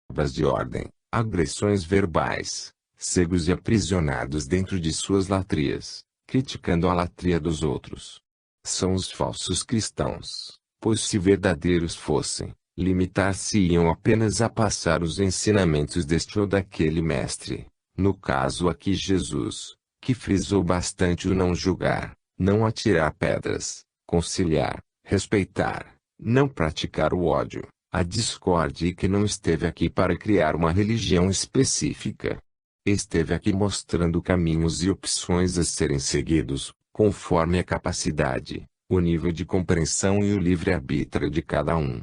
palavras de ordem, agressões verbais, cegos e aprisionados dentro de suas latrias, criticando a latria dos outros. São os falsos cristãos, pois se verdadeiros fossem, limitar-se-iam apenas a passar os ensinamentos deste ou daquele mestre, no caso aqui Jesus, que frisou bastante o não julgar, não atirar pedras, conciliar, respeitar, não praticar o ódio, a discórdia, e que não esteve aqui para criar uma religião específica. Esteve aqui mostrando caminhos e opções a serem seguidos, conforme a capacidade, o nível de compreensão e o livre-arbítrio de cada um.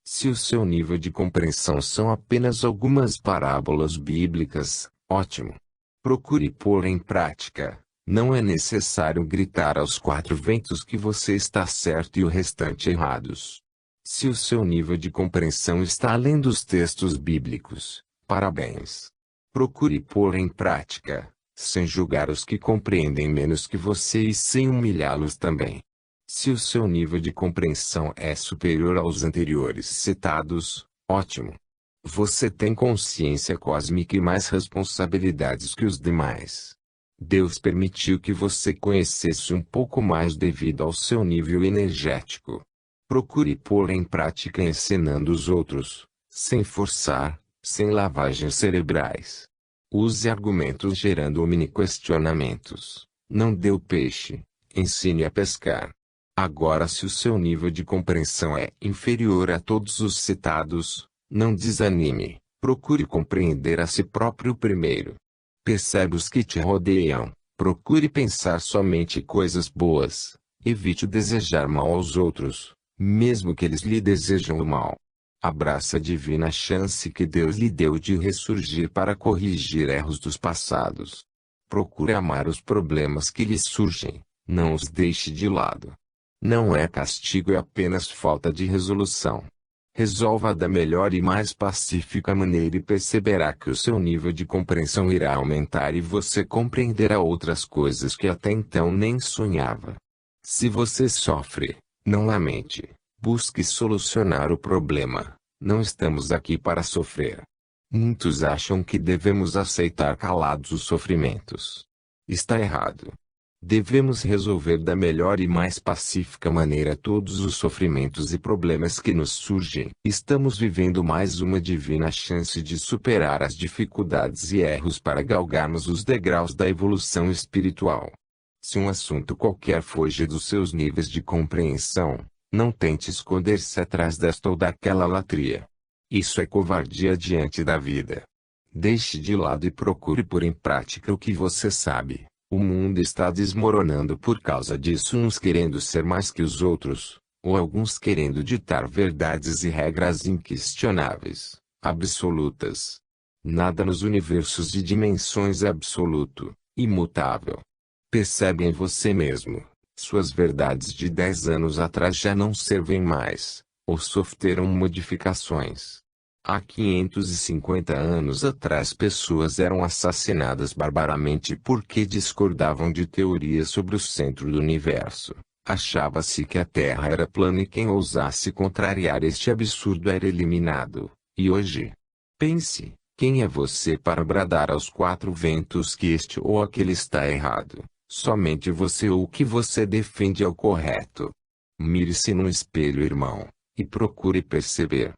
Se o seu nível de compreensão são apenas algumas parábolas bíblicas, ótimo. Procure pôr em prática. Não é necessário gritar aos quatro ventos que você está certo e o restante errados. Se o seu nível de compreensão está além dos textos bíblicos, parabéns. Procure pôr em prática, sem julgar os que compreendem menos que você e sem humilhá-los também. Se o seu nível de compreensão é superior aos anteriores citados, ótimo. Você tem consciência cósmica e mais responsabilidades que os demais. Deus permitiu que você conhecesse um pouco mais devido ao seu nível energético. Procure pôr em prática ensinando os outros, sem forçar, sem lavagens cerebrais. Use argumentos gerando mini-questionamentos. Não dê o peixe, ensine a pescar. Agora, se o seu nível de compreensão é inferior a todos os citados, não desanime, procure compreender a si próprio primeiro. Percebe os que te rodeiam, procure pensar somente coisas boas, evite desejar mal aos outros, mesmo que eles lhe desejam o mal. Abraça a divina chance que Deus lhe deu de ressurgir para corrigir erros dos passados. Procure amar os problemas que lhe surgem, não os deixe de lado. Não é castigo, é apenas falta de resolução. Resolva da melhor e mais pacífica maneira e perceberá que o seu nível de compreensão irá aumentar e você compreenderá outras coisas que até então nem sonhava. Se você sofre, não lamente, busque solucionar o problema. Não estamos aqui para sofrer. Muitos acham que devemos aceitar calados os sofrimentos. Está errado. Devemos resolver da melhor e mais pacífica maneira todos os sofrimentos e problemas que nos surgem. Estamos vivendo mais uma divina chance de superar as dificuldades e erros para galgarmos os degraus da evolução espiritual. Se um assunto qualquer foge dos seus níveis de compreensão, não tente esconder-se atrás desta ou daquela latria. Isso é covardia diante da vida. Deixe de lado e procure pôr em prática o que você sabe. O mundo está desmoronando por causa disso, uns querendo ser mais que os outros, ou alguns querendo ditar verdades e regras inquestionáveis, absolutas. Nada nos universos de dimensões é absoluto, imutável. Percebe em você mesmo, suas verdades de 10 anos atrás já não servem mais, ou sofreram modificações. Há 550 anos atrás pessoas eram assassinadas barbaramente porque discordavam de teorias sobre o centro do universo. Achava-se que a Terra era plana e quem ousasse contrariar este absurdo era eliminado. E hoje? Pense, quem é você para bradar aos quatro ventos que este ou aquele está errado? Somente você ou o que você defende é o correto. Mire-se no espelho, irmão, e procure perceber.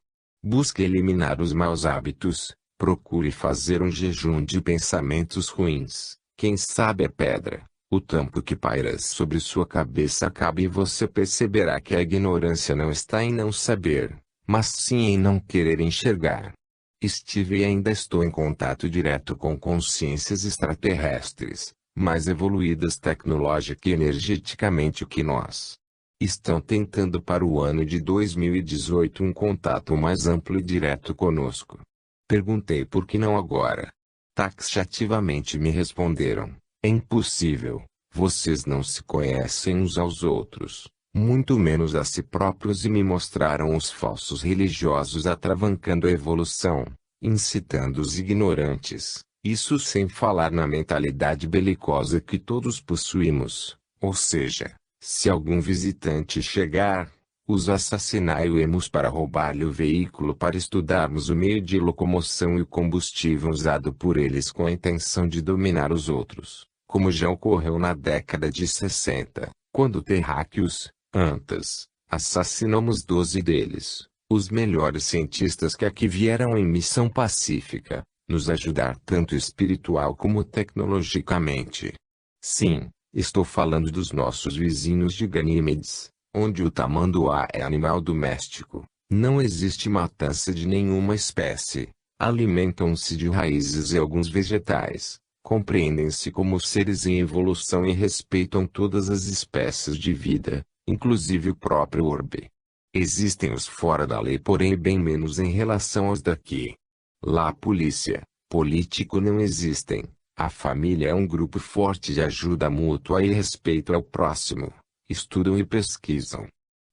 Busque eliminar os maus hábitos, procure fazer um jejum de pensamentos ruins. Quem sabe a pedra, o tampo que paira sobre sua cabeça acabe e você perceberá que a ignorância não está em não saber, mas sim em não querer enxergar. Estive e ainda estou em contato direto com consciências extraterrestres, mais evoluídas tecnológica e energeticamente que nós. Estão tentando para o ano de 2018 um contato mais amplo e direto conosco. Perguntei por que não agora. Taxativamente me responderam: é impossível, vocês não se conhecem uns aos outros, muito menos a si próprios, e me mostraram os falsos religiosos atravancando a evolução, incitando os ignorantes, isso sem falar na mentalidade belicosa que todos possuímos, ou seja, se algum visitante chegar, Os assassinaríamos para roubar-lhe o veículo para estudarmos o meio de locomoção e o combustível usado por eles com a intenção de dominar os outros, como já ocorreu na década de 60, quando terráqueos, antas, assassinamos 12 deles, os melhores cientistas que aqui vieram em missão pacífica, nos ajudar tanto espiritual como tecnologicamente. Sim, estou falando dos nossos vizinhos de Ganímedes, onde o tamanduá é animal doméstico, não existe matança de nenhuma espécie, alimentam-se de raízes e alguns vegetais, compreendem-se como seres em evolução e respeitam todas as espécies de vida, inclusive o próprio orbe. Existem os fora da lei, porém bem menos em relação aos daqui. Lá a polícia, político não existem, a família é um grupo forte de ajuda mútua e respeito ao próximo. Estudam e pesquisam.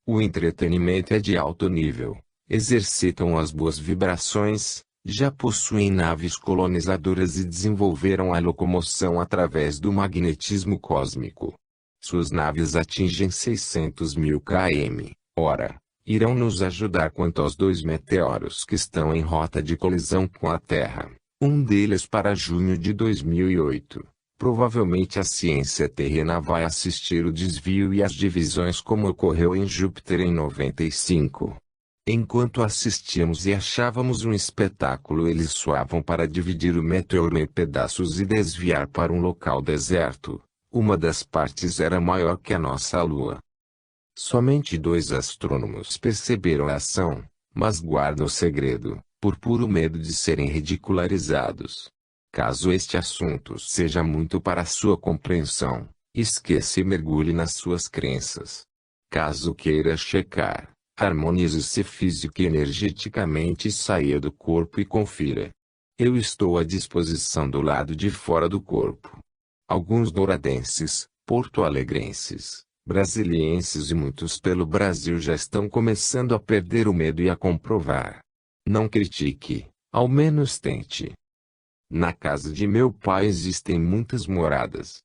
O entretenimento é de alto nível, exercitam as boas vibrações, já possuem naves colonizadoras e desenvolveram a locomoção através do magnetismo cósmico. Suas naves atingem 600.000 km/h. Irão nos ajudar quanto aos 2 meteoros que estão em rota de colisão com a Terra, um deles para junho de 2008. Provavelmente a ciência terrena vai assistir o desvio e as divisões como ocorreu em Júpiter em 95. Enquanto assistíamos e achávamos um espetáculo, eles suavam para dividir o meteoro em pedaços e desviar para um local deserto. Uma das partes era maior que a nossa Lua. Somente 2 astrônomos perceberam a ação, mas guardam o segredo, por puro medo de serem ridicularizados. Caso este assunto seja muito para sua compreensão, esqueça e mergulhe nas suas crenças. Caso queira checar, harmonize-se física e energeticamente e saia do corpo e confira. Eu estou à disposição do lado de fora do corpo. Alguns douradenses, porto-alegrenses, brasilienses e muitos pelo Brasil já estão começando a perder o medo e a comprovar. Não critique, ao menos tente. Na casa de meu pai existem muitas moradas.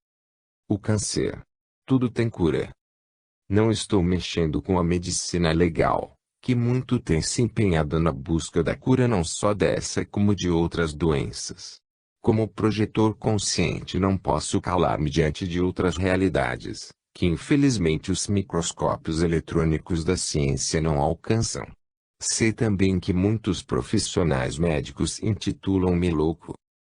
O câncer. Tudo tem cura. Não estou mexendo com a medicina legal, que muito tem se empenhado na busca da cura não só dessa como de outras doenças. Como projetor consciente não posso calar-me diante de outras realidades, que infelizmente os microscópios eletrônicos da ciência não alcançam. Sei também que muitos profissionais médicos intitulam-me louco.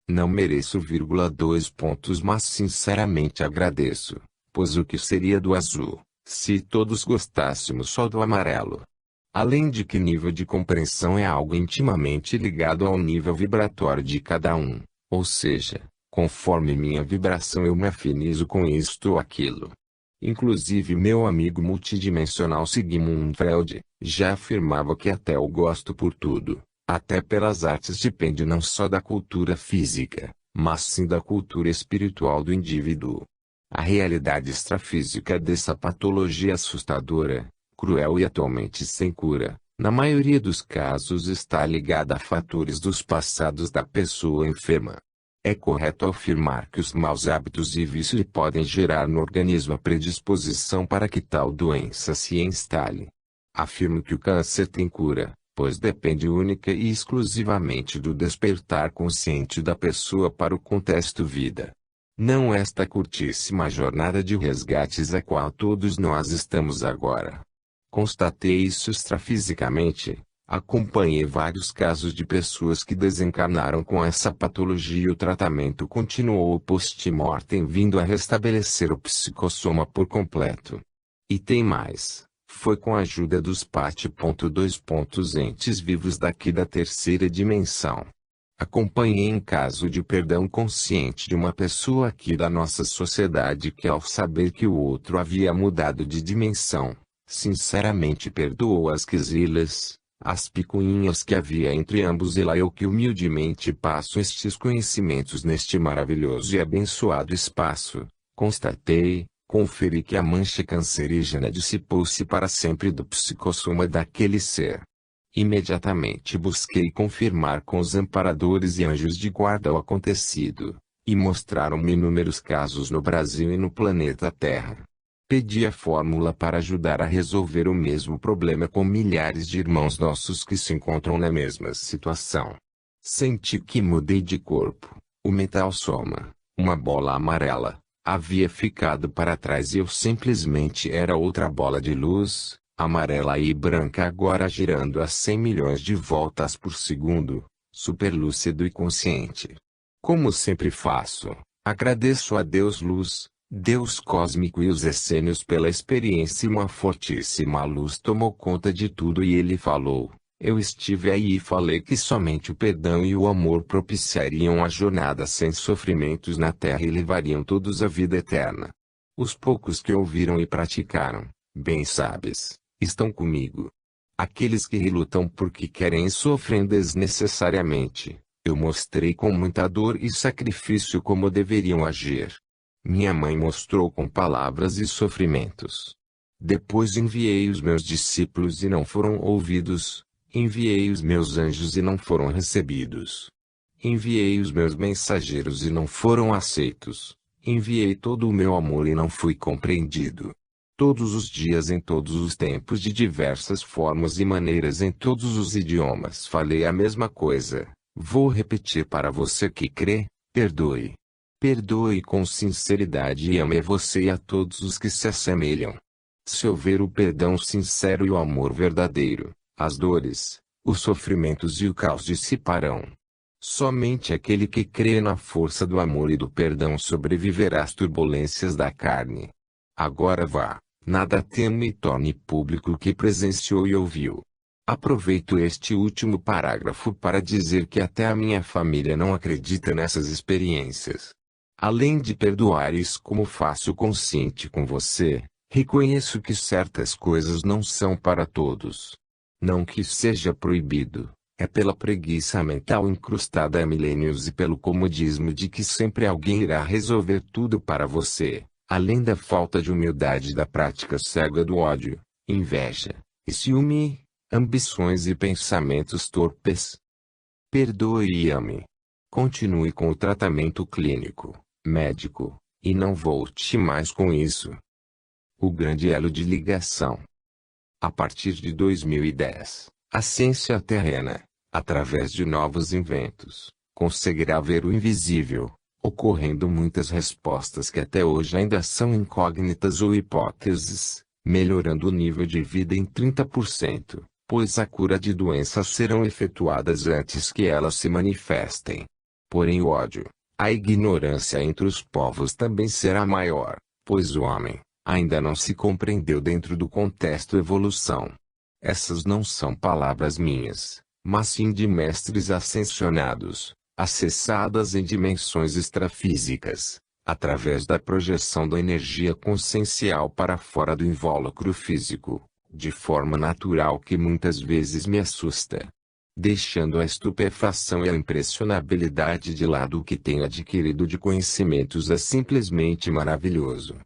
Não mereço 2 pontos, mas sinceramente agradeço, pois o que seria do azul, se todos gostássemos só do amarelo? Além de que nível de compreensão é algo intimamente ligado ao nível vibratório de cada um, ou seja, conforme minha vibração eu me afinizo com isto ou aquilo. Inclusive meu amigo multidimensional Sigmund Freud, já afirmava que até o gosto por tudo, até pelas artes depende não só da cultura física, mas sim da cultura espiritual do indivíduo. A realidade extrafísica dessa patologia assustadora, cruel e atualmente sem cura, na maioria dos casos está ligada a fatores dos passados da pessoa enferma. É correto afirmar que os maus hábitos e vícios podem gerar no organismo a predisposição para que tal doença se instale. Afirmo que o câncer tem cura, pois depende única e exclusivamente do despertar consciente da pessoa para o contexto vida. Não esta curtíssima jornada de resgates a qual todos nós estamos agora. Constatei isso extrafisicamente, acompanhei vários casos de pessoas que desencarnaram com essa patologia e o tratamento continuou post-mortem vindo a restabelecer o psicossoma por completo. E tem mais. Foi com a ajuda dos PAT.2. Entes vivos daqui da terceira dimensão. Acompanhei em caso de perdão consciente de uma pessoa aqui da nossa sociedade que ao saber que o outro havia mudado de dimensão, sinceramente perdoou as quizilas, as picuinhas que havia entre ambos e lá eu que humildemente passo estes conhecimentos neste maravilhoso e abençoado espaço, constatei, conferi que a mancha cancerígena dissipou-se para sempre do psicossoma daquele ser. Imediatamente busquei confirmar com os amparadores e anjos de guarda o acontecido, e mostraram-me inúmeros casos no Brasil e no planeta Terra. Pedi a fórmula para ajudar a resolver o mesmo problema com milhares de irmãos nossos que se encontram na mesma situação. Senti que mudei de corpo. O metal soma, uma bola amarela, havia ficado para trás e eu simplesmente era outra bola de luz, amarela e branca agora girando a 100 milhões de voltas por segundo, superlúcido e consciente. Como sempre faço, agradeço a Deus Luz, Deus cósmico e os essênios pela experiência e uma fortíssima luz tomou conta de tudo e ele falou. Eu estive aí e falei que somente o perdão e o amor propiciariam a jornada sem sofrimentos na Terra e levariam todos à vida eterna. Os poucos que ouviram e praticaram, bem sabes, estão comigo. Aqueles que relutam porque querem e sofrem desnecessariamente, eu mostrei com muita dor e sacrifício como deveriam agir. Minha mãe mostrou com palavras e sofrimentos. Depois enviei os meus discípulos e não foram ouvidos. Enviei os meus anjos e não foram recebidos. Enviei os meus mensageiros e não foram aceitos. Enviei todo o meu amor e não fui compreendido. Todos os dias em todos os tempos de diversas formas e maneiras em todos os idiomas falei a mesma coisa. Vou repetir para você que crê, perdoe. Perdoe com sinceridade e ame você e a todos os que se assemelham. Se houver o perdão sincero e o amor verdadeiro, as dores, os sofrimentos e o caos dissiparão. Somente aquele que crê na força do amor e do perdão sobreviverá às turbulências da carne. Agora vá, nada tema e torne público o que presenciou e ouviu. Aproveito este último parágrafo para dizer que até a minha família não acredita nessas experiências. Além de perdoar isso como faço consciente com você, reconheço que certas coisas não são para todos. Não que seja proibido, é pela preguiça mental incrustada há milênios e pelo comodismo de que sempre alguém irá resolver tudo para você, além da falta de humildade da prática cega do ódio, inveja, e ciúme, ambições e pensamentos torpes. Perdoe e ame. Continue com o tratamento clínico, médico, e não volte mais com isso. O grande elo de ligação. A partir de 2010, a ciência terrena, através de novos inventos, conseguirá ver o invisível, ocorrendo muitas respostas que até hoje ainda são incógnitas ou hipóteses, melhorando o nível de vida em 30%, pois a cura de doenças serão efetuadas antes que elas se manifestem. Porém o ódio, a ignorância entre os povos também será maior, pois o homem ainda não se compreendeu dentro do contexto evolução. Essas não são palavras minhas, mas sim de mestres ascensionados, acessadas em dimensões extrafísicas, através da projeção da energia consciencial para fora do invólucro físico, de forma natural que muitas vezes me assusta. Deixando a estupefação e a impressionabilidade de lado, o que tenho adquirido de conhecimentos é simplesmente maravilhoso.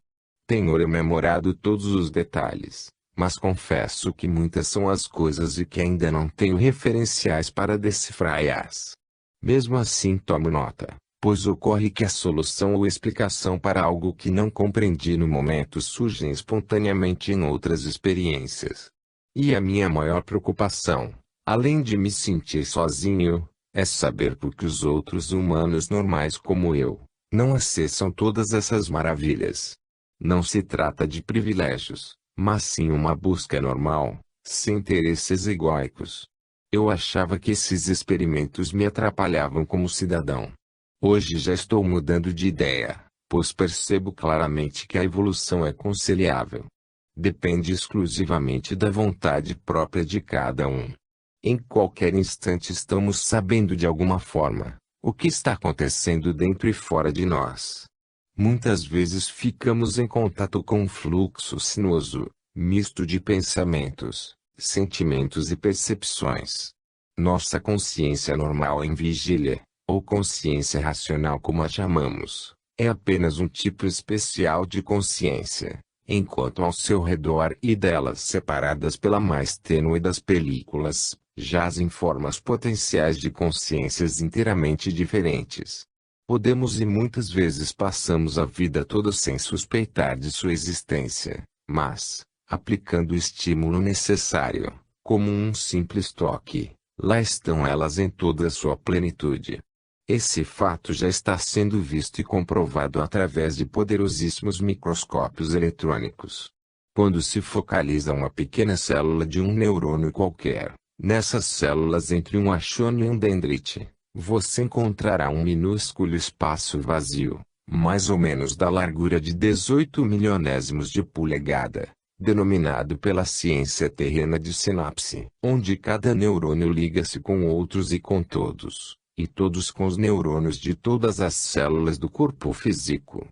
Tenho rememorado todos os detalhes, mas confesso que muitas são as coisas e que ainda não tenho referenciais para decifrá-las. Mesmo assim tomo nota, pois ocorre que a solução ou explicação para algo que não compreendi no momento surge espontaneamente em outras experiências. E a minha maior preocupação, além de me sentir sozinho, é saber por que os outros humanos normais como eu, não acessam todas essas maravilhas. Não se trata de privilégios, mas sim uma busca normal, sem interesses egóicos. Eu achava que esses experimentos me atrapalhavam como cidadão. Hoje já estou mudando de ideia, pois percebo claramente que a evolução é conciliável. Depende exclusivamente da vontade própria de cada um. Em qualquer instante estamos sabendo de alguma forma o que está acontecendo dentro e fora de nós. Muitas vezes ficamos em contato com um fluxo sinuoso, misto de pensamentos, sentimentos e percepções. Nossa consciência normal em vigília, ou consciência racional como a chamamos, é apenas um tipo especial de consciência, enquanto ao seu redor e delas separadas pela mais tênue das películas, jazem formas potenciais de consciências inteiramente diferentes. Podemos e muitas vezes passamos a vida toda sem suspeitar de sua existência, mas, aplicando o estímulo necessário, como um simples toque, lá estão elas em toda a sua plenitude. Esse fato já está sendo visto e comprovado através de poderosíssimos microscópios eletrônicos. Quando se focaliza uma pequena célula de um neurônio qualquer, nessas células entre um axônio e um dendrite, você encontrará um minúsculo espaço vazio, mais ou menos da largura de 18 milionésimos de polegada, denominado pela ciência terrena de sinapse, onde cada neurônio liga-se com outros e com todos, e todos com os neurônios de todas as células do corpo físico.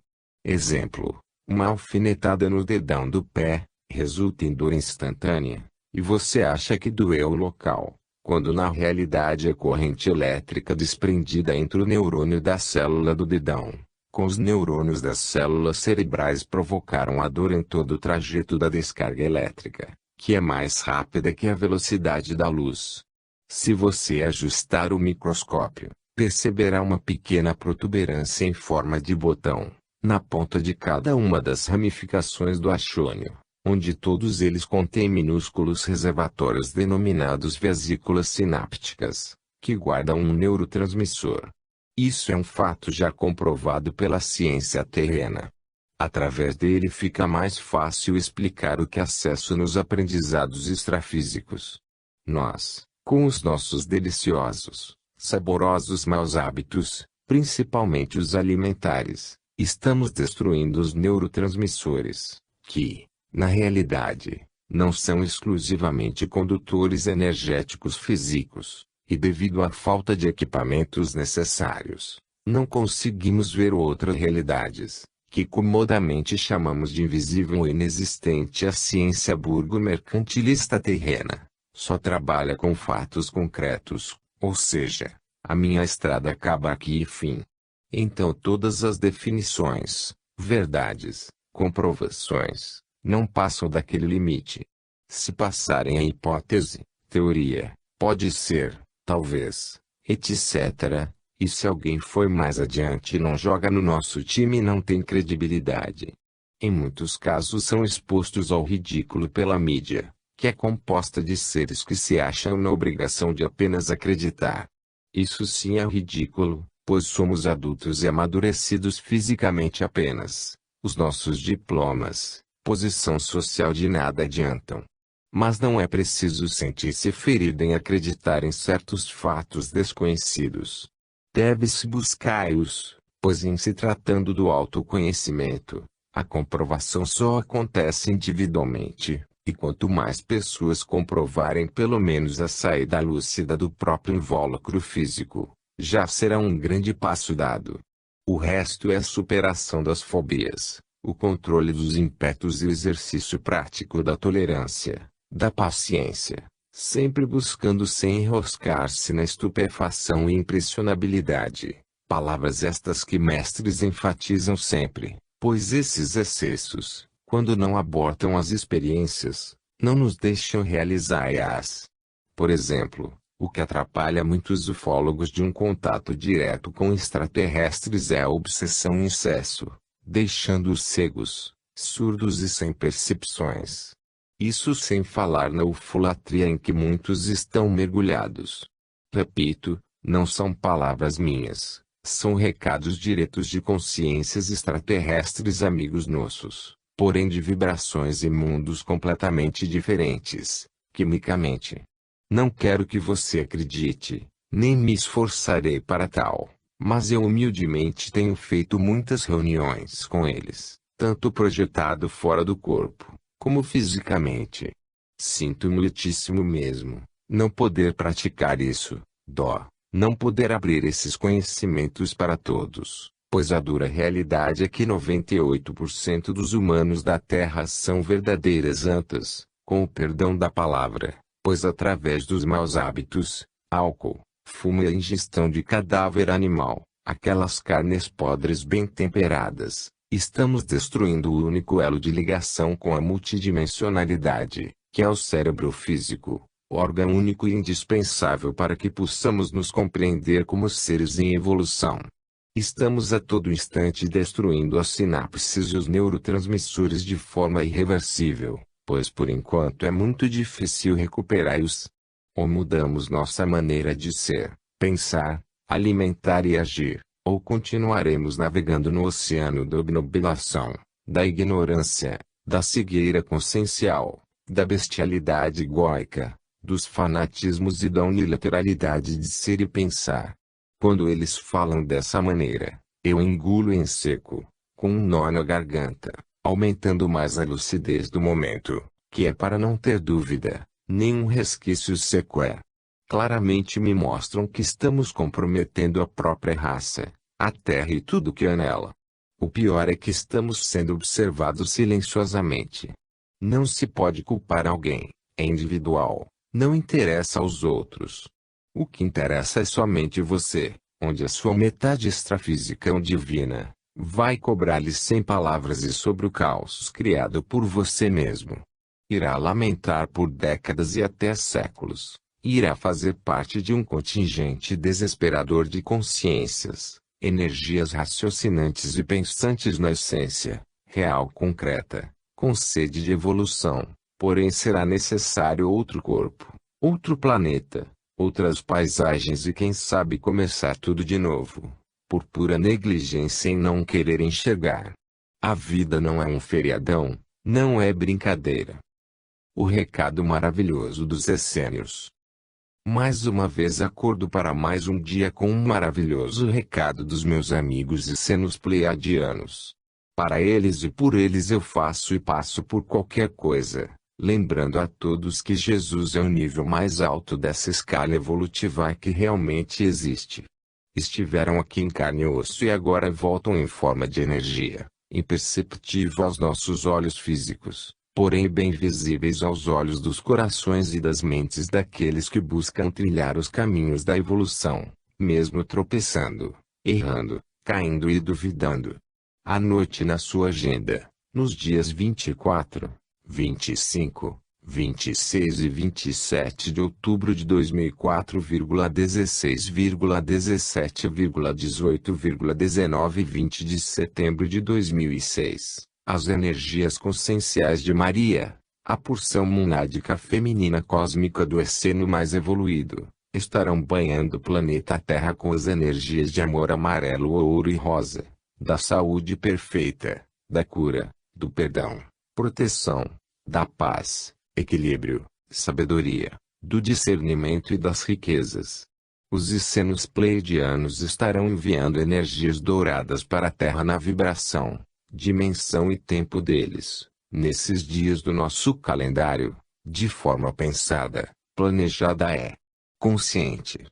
Exemplo: uma alfinetada no dedão do pé resulta em dor instantânea, e você acha que doeu o local, quando na realidade é corrente elétrica desprendida entre o neurônio da célula do dedão, com os neurônios das células cerebrais provocaram a dor em todo o trajeto da descarga elétrica, que é mais rápida que a velocidade da luz. Se você ajustar o microscópio, perceberá uma pequena protuberância em forma de botão, na ponta de cada uma das ramificações do axônio, onde todos eles contêm minúsculos reservatórios denominados vesículas sinápticas, que guardam um neurotransmissor. Isso é um fato já comprovado pela ciência terrena. Através dele fica mais fácil explicar o que acesso nos aprendizados extrafísicos. Nós, com os nossos deliciosos, saborosos maus hábitos, principalmente os alimentares, estamos destruindo os neurotransmissores, que, na realidade, não são exclusivamente condutores energéticos físicos, e devido à falta de equipamentos necessários, não conseguimos ver outras realidades, que comodamente chamamos de invisível ou inexistente. A ciência burgo-mercantilista terrena só trabalha com fatos concretos, ou seja, a minha estrada acaba aqui e fim. Então todas as definições, verdades, comprovações, não passam daquele limite. Se passarem a hipótese, teoria, pode ser, talvez, etc., e se alguém foi mais adiante e não joga no nosso time não tem credibilidade. Em muitos casos são expostos ao ridículo pela mídia, que é composta de seres que se acham na obrigação de apenas acreditar. Isso sim é ridículo, pois somos adultos e amadurecidos fisicamente apenas. Os nossos diplomas, posição social de nada adiantam. Mas não é preciso sentir-se ferido em acreditar em certos fatos desconhecidos. Deve-se buscar-os, pois em se tratando do autoconhecimento, a comprovação só acontece individualmente, e quanto mais pessoas comprovarem pelo menos a saída lúcida do próprio invólucro físico, já será um grande passo dado. O resto é a superação das fobias, o controle dos ímpetos e o exercício prático da tolerância, da paciência, sempre buscando sem enroscar-se na estupefação e impressionabilidade. Palavras estas que mestres enfatizam sempre, pois esses excessos, quando não abortam as experiências, não nos deixam realizar-as. Por exemplo, o que atrapalha muitos ufólogos de um contato direto com extraterrestres é a obsessão em excesso, deixando-os cegos, surdos e sem percepções. Isso sem falar na ufolatria em que muitos estão mergulhados. Repito, não são palavras minhas, são recados diretos de consciências extraterrestres amigos nossos, porém de vibrações e mundos completamente diferentes, quimicamente. Não quero que você acredite, nem me esforçarei para tal, mas eu humildemente tenho feito muitas reuniões com eles, tanto projetado fora do corpo, como fisicamente. Sinto muitíssimo mesmo, não poder praticar isso, não poder abrir esses conhecimentos para todos, pois a dura realidade é que 98% dos humanos da Terra são verdadeiras antas, com o perdão da palavra, pois através dos maus hábitos, álcool, fumo e a ingestão de cadáver animal, aquelas carnes podres bem temperadas, estamos destruindo o único elo de ligação com a multidimensionalidade, que é o cérebro físico, órgão único e indispensável para que possamos nos compreender como seres em evolução. Estamos a todo instante destruindo as sinapses e os neurotransmissores de forma irreversível, pois por enquanto é muito difícil recuperá-los. Ou mudamos nossa maneira de ser, pensar, alimentar e agir, ou continuaremos navegando no oceano da obnubilação, da ignorância, da cegueira consciencial, da bestialidade egóica, dos fanatismos e da unilateralidade de ser e pensar. Quando eles falam dessa maneira, eu engulo em seco, com um nó na garganta, aumentando mais a lucidez do momento, que é para não ter dúvida, nenhum resquício sequer. Claramente me mostram que estamos comprometendo a própria raça, a terra e tudo que há nela. O pior é que estamos sendo observados silenciosamente. Não se pode culpar alguém, é individual, não interessa aos outros. O que interessa é somente você, onde a sua metade extrafísica ou divina, vai cobrar-lhe sem palavras e sobre o caos criado por você mesmo. Irá lamentar por décadas e até séculos. Irá fazer parte de um contingente desesperador de consciências, energias raciocinantes e pensantes na essência, real concreta, com sede de evolução, porém será necessário outro corpo, outro planeta, outras paisagens e quem sabe começar tudo de novo, por pura negligência em não querer enxergar. A vida não é um feriadão, não é brincadeira. O recado maravilhoso dos essênios. Mais uma vez acordo para mais um dia com um maravilhoso recado dos meus amigos essenos pleiadianos. Para eles e por eles eu faço e passo por qualquer coisa, lembrando a todos que Jesus é o nível mais alto dessa escala evolutiva que realmente existe. Estiveram aqui em carne e osso e agora voltam em forma de energia, imperceptível aos nossos olhos físicos, porém bem visíveis aos olhos dos corações e das mentes daqueles que buscam trilhar os caminhos da evolução, mesmo tropeçando, errando, caindo e duvidando. Anote na sua agenda, nos dias 24, 25, 26 e 27 de outubro de 2004, 16, 17, 18, 19 e 20 de setembro de 2006. As energias conscienciais de Maria, a porção monádica feminina cósmica do essênio mais evoluído, estarão banhando o planeta Terra com as energias de amor amarelo, ouro e rosa, da saúde perfeita, da cura, do perdão, proteção, da paz, equilíbrio, sabedoria, do discernimento e das riquezas. Os essenos pleiadianos estarão enviando energias douradas para a Terra na vibração, dimensão e tempo deles, nesses dias do nosso calendário, de forma pensada, planejada consciente.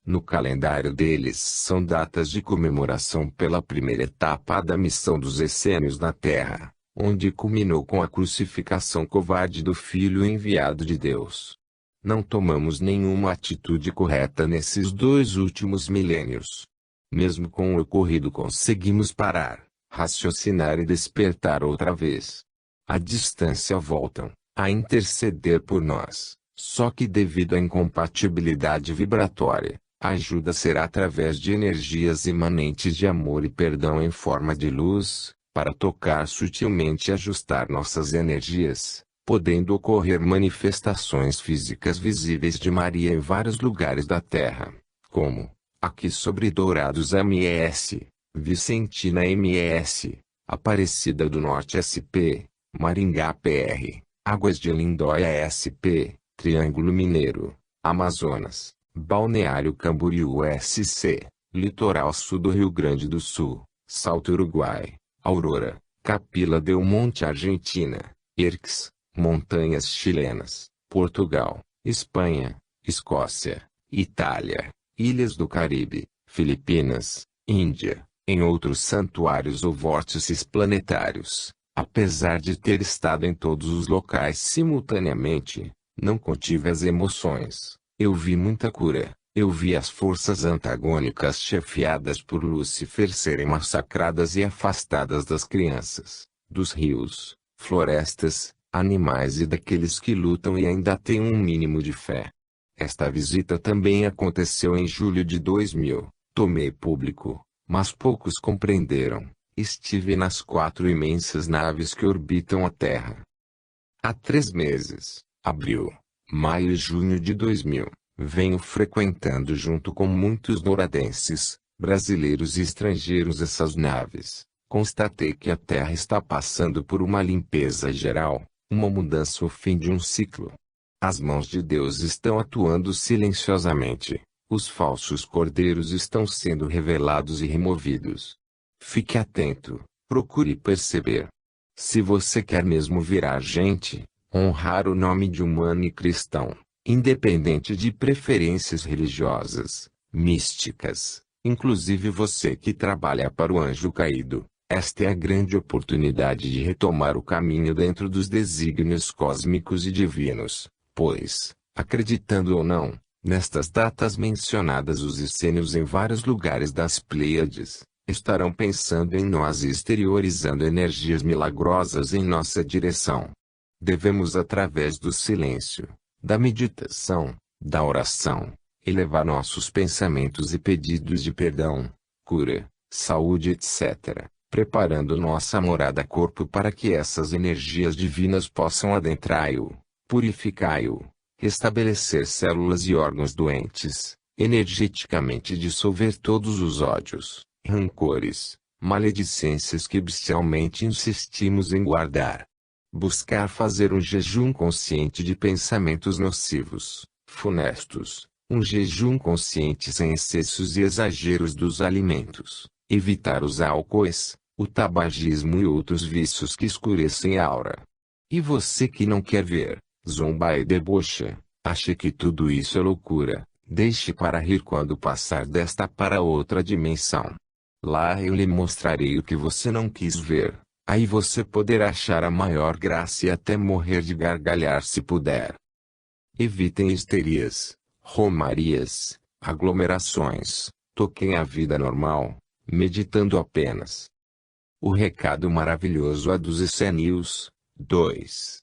No calendário deles são datas de comemoração pela primeira etapa da missão dos essênios na Terra, onde culminou com a crucificação covarde do Filho enviado de Deus. Não tomamos nenhuma atitude correta nesses 2 últimos milênios. Mesmo com o ocorrido conseguimos parar, raciocinar e despertar outra vez. À distância voltam, a interceder por nós, só que devido à incompatibilidade vibratória, a ajuda será através de energias imanentes de amor e perdão em forma de luz, para tocar sutilmente e ajustar nossas energias, podendo ocorrer manifestações físicas visíveis de Maria em vários lugares da Terra, como, aqui sobre Dourados MS, Vicentina MS, Aparecida do Norte SP, Maringá PR, Águas de Lindóia SP, Triângulo Mineiro, Amazonas, Balneário Camboriú SC, Litoral Sul do Rio Grande do Sul, Salto Uruguai, Aurora, Capila del Monte Argentina, Irques, Montanhas Chilenas, Portugal, Espanha, Escócia, Itália, Ilhas do Caribe, Filipinas, Índia, em outros santuários ou vórtices planetários. Apesar de ter estado em todos os locais simultaneamente, não contive as emoções. Eu vi muita cura. Eu vi as forças antagônicas chefiadas por Lúcifer serem massacradas e afastadas das crianças, dos rios, florestas, animais e daqueles que lutam e ainda têm um mínimo de fé. Esta visita também aconteceu em julho de 2000. Tomei público, mas poucos compreenderam. Estive nas 4 imensas naves que orbitam a Terra. Há 3 meses, abril, maio e junho de 2000, venho frequentando junto com muitos noradenses, brasileiros e estrangeiros essas naves. Constatei que a Terra está passando por uma limpeza geral, uma mudança, o fim de um ciclo. As mãos de Deus estão atuando silenciosamente. Os falsos cordeiros estão sendo revelados e removidos. Fique atento, procure perceber. Se você quer mesmo virar gente, honrar o nome de humano e cristão, independente de preferências religiosas, místicas, inclusive você que trabalha para o anjo caído, esta é a grande oportunidade de retomar o caminho dentro dos desígnios cósmicos e divinos, pois, acreditando ou não, nestas datas mencionadas os essênios em vários lugares das Pleiades estarão pensando em nós e exteriorizando energias milagrosas em nossa direção. Devemos, através do silêncio, da meditação, da oração, elevar nossos pensamentos e pedidos de perdão, cura, saúde, etc., preparando nossa morada corpo para que essas energias divinas possam adentrá-lo, purificá-lo, restabelecer células e órgãos doentes, energeticamente dissolver todos os ódios, rancores, maledicências que bestialmente insistimos em guardar. Buscar fazer um jejum consciente de pensamentos nocivos, funestos, um jejum consciente sem excessos e exageros dos alimentos, evitar os álcoois, o tabagismo e outros vícios que escurecem a aura. E você que não quer ver, zomba e debocha, acha que tudo isso é loucura, deixe para rir quando passar desta para outra dimensão. Lá eu lhe mostrarei o que você não quis ver, aí você poderá achar a maior graça e até morrer de gargalhar se puder. Evitem histerias, romarias, aglomerações, toquem a vida normal, meditando apenas. O recado maravilhoso a dos essênios. 2.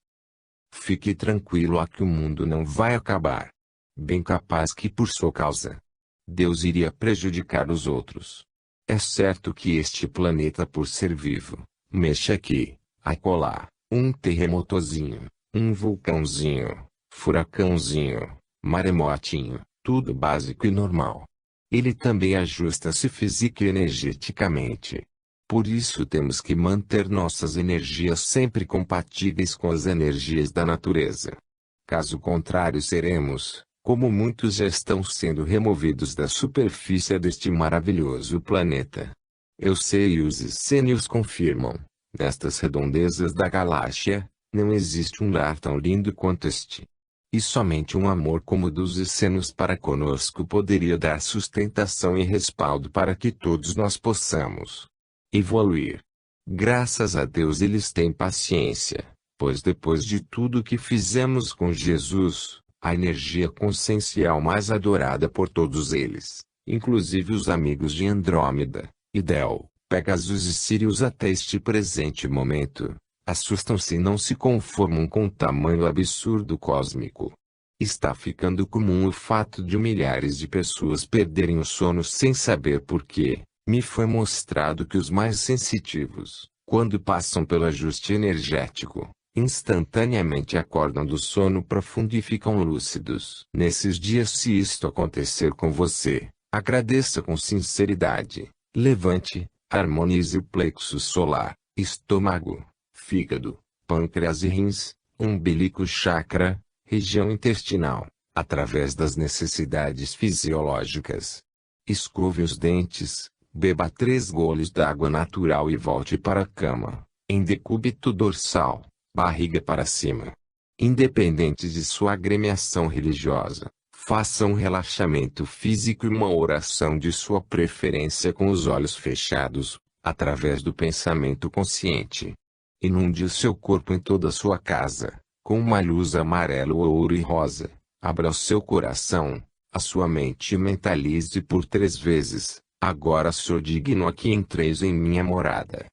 Fique tranquilo a que o mundo não vai acabar. Bem capaz que por sua causa, Deus iria prejudicar os outros. É certo que este planeta, por ser vivo, mexe aqui, acolá, um terremotozinho, um vulcãozinho, furacãozinho, maremotinho, tudo básico e normal. Ele também ajusta-se física e energeticamente. Por isso temos que manter nossas energias sempre compatíveis com as energias da natureza. Caso contrário seremos, como muitos já estão sendo removidos da superfície deste maravilhoso planeta. Eu sei e os essênios confirmam, nestas redondezas da galáxia, não existe um lar tão lindo quanto este. E somente um amor como o dos essênios para conosco poderia dar sustentação e respaldo para que todos nós possamos evoluir. Graças a Deus eles têm paciência, pois depois de tudo que fizemos com Jesus, a energia consciencial mais adorada por todos eles, inclusive os amigos de Andrômeda, Idel, Pegasus e Sirius até este presente momento, assustam-se e não se conformam com o tamanho absurdo cósmico. Está ficando comum o fato de milhares de pessoas perderem o sono sem saber por quê. Me foi mostrado que os mais sensitivos, quando passam pelo ajuste energético, instantaneamente acordam do sono profundo e ficam lúcidos. Nesses dias, se isto acontecer com você, agradeça com sinceridade, levante, harmonize o plexo solar, estômago, fígado, pâncreas e rins, umbilico chakra, região intestinal, através das necessidades fisiológicas. Escove os dentes. Beba 3 goles d'água natural e volte para a cama, em decúbito dorsal, barriga para cima. Independente de sua agremiação religiosa, faça um relaxamento físico e uma oração de sua preferência com os olhos fechados, através do pensamento consciente. Inunde o seu corpo em toda a sua casa, com uma luz amarelo, ouro e rosa. Abra o seu coração, a sua mente e mentalize por 3 vezes. Agora sou digno aqui entreis em minha morada.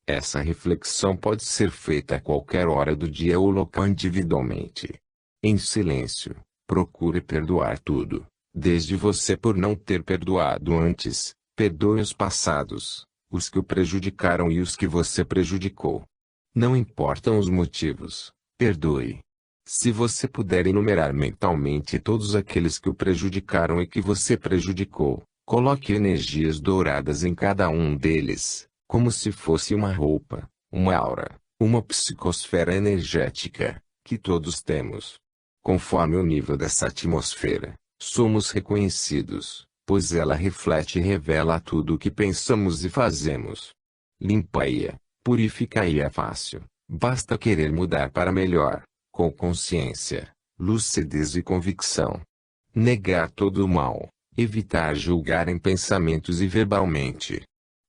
Essa reflexão pode ser feita a qualquer hora do dia ou local individualmente. Em silêncio, procure perdoar tudo, desde você por não ter perdoado antes, Perdoe os passados, os que o prejudicaram e os que você prejudicou. Não importam os motivos, perdoe. Se você puder enumerar mentalmente todos aqueles que o prejudicaram e que você prejudicou, coloque energias douradas em cada um deles, como se fosse uma roupa, uma aura, uma psicosfera energética, que todos temos. Conforme o nível dessa atmosfera, somos reconhecidos, pois ela reflete e revela tudo o que pensamos e fazemos. Limpa-a, purifica-a é fácil, basta querer mudar para melhor, com consciência, lucidez e convicção. Negar todo o mal, evitar julgar em pensamentos e verbalmente.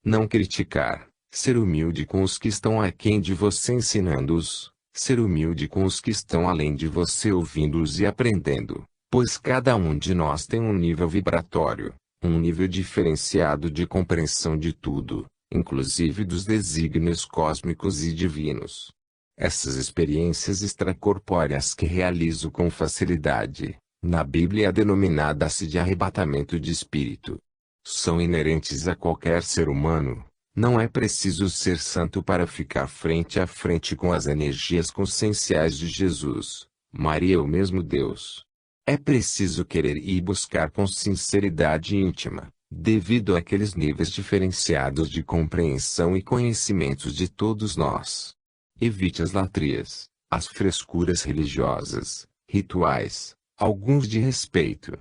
Não criticar, ser humilde com os que estão aquém de você ensinando-os, ser humilde com os que estão além de você ouvindo-os e aprendendo, pois cada um de nós tem um nível vibratório, um nível diferenciado de compreensão de tudo, inclusive dos desígnios cósmicos e divinos. Essas experiências extracorpóreas que realizo com facilidade, na Bíblia denominada-se de arrebatamento de espírito, são inerentes a qualquer ser humano. Não é preciso ser santo para ficar frente a frente com as energias conscienciais de Jesus, Maria ou mesmo Deus. É preciso querer e buscar com sinceridade íntima, devido àqueles níveis diferenciados de compreensão e conhecimentos de todos nós. Evite as latrias, as frescuras religiosas, rituais, alguns de respeito.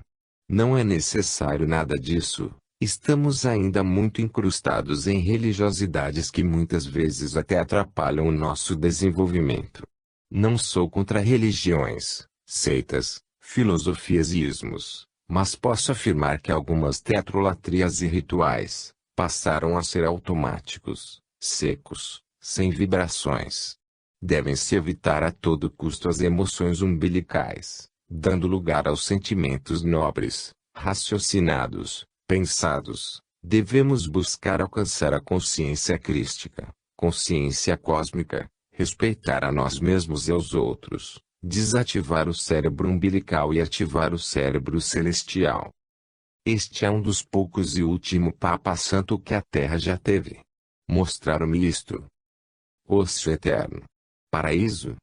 Não é necessário nada disso. Estamos ainda muito incrustados em religiosidades que muitas vezes até atrapalham o nosso desenvolvimento. Não sou contra religiões, seitas, filosofias e ismos, mas posso afirmar que algumas teatrolatrias e rituais passaram a ser automáticos, secos, sem vibrações. Devem-se evitar a todo custo as emoções umbilicais, dando lugar aos sentimentos nobres, raciocinados, pensados. Devemos buscar alcançar a consciência crística, consciência cósmica, respeitar a nós mesmos e aos outros, desativar o cérebro umbilical e ativar o cérebro celestial. Este é um dos poucos e último Papa Santo que a Terra já teve. Mostraram-me isto. Osso eterno. Paraíso.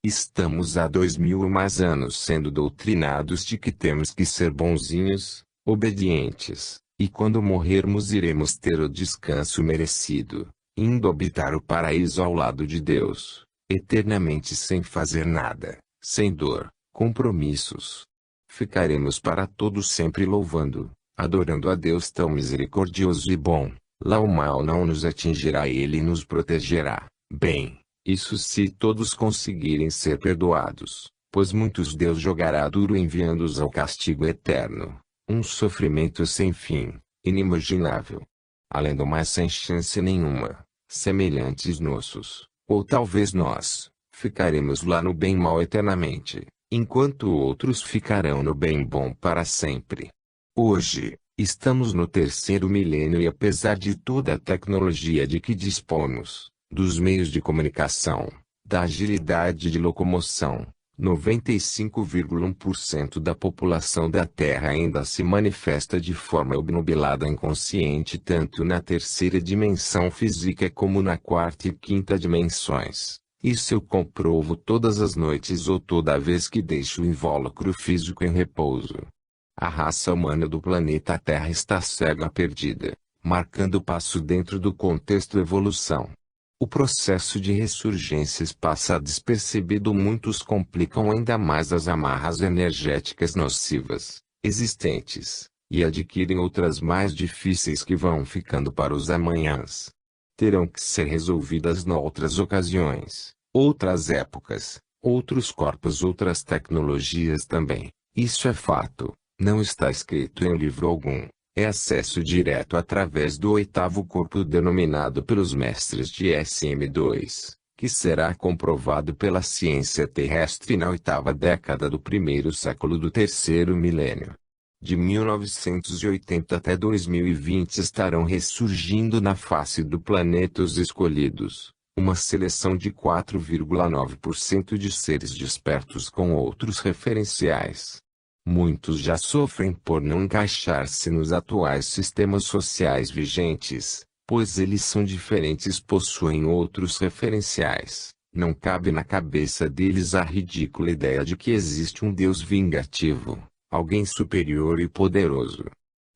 Estamos há 2000 ou mais anos sendo doutrinados de que temos que ser bonzinhos, obedientes, e quando morrermos iremos ter o descanso merecido, indo habitar o paraíso ao lado de Deus, eternamente sem fazer nada, sem dor, compromissos. Ficaremos para todos sempre louvando, adorando a Deus tão misericordioso e bom. Lá o mal não nos atingirá e Ele nos protegerá. Bem, isso se todos conseguirem ser perdoados, pois muitos Deus jogará duro enviando-os ao castigo eterno. Um sofrimento sem fim, inimaginável. Além do mais sem chance nenhuma, semelhantes nossos, ou talvez nós, ficaremos lá no bem mal eternamente, enquanto outros ficarão no bem bom para sempre. Hoje, estamos no terceiro milênio e apesar de toda a tecnologia de que dispomos, dos meios de comunicação, da agilidade de locomoção, 95,1% da população da Terra ainda se manifesta de forma obnubilada e inconsciente tanto na terceira dimensão física como na quarta e quinta dimensões. Isso eu comprovo todas as noites ou toda vez que deixo o invólucro físico em repouso. A raça humana do planeta Terra está cega perdida, marcando passo dentro do contexto evolução. O processo de ressurgências passa despercebido. Muitos complicam ainda mais as amarras energéticas nocivas, existentes, e adquirem outras mais difíceis que vão ficando para os amanhãs. Terão que ser resolvidas noutras ocasiões, outras épocas, outros corpos, outras tecnologias também. Isso é fato, não está escrito em livro algum. É acesso direto através do oitavo corpo denominado pelos mestres de SM2, que será comprovado pela ciência terrestre na oitava década do primeiro século do terceiro milênio. De 1980 até 2020 estarão ressurgindo na face do planeta os escolhidos, uma seleção de 4,9% de seres despertos com outros referenciais. Muitos já sofrem por não encaixar-se nos atuais sistemas sociais vigentes, pois eles são diferentes, possuem outros referenciais. Não cabe na cabeça deles a ridícula ideia de que existe um Deus vingativo, alguém superior e poderoso.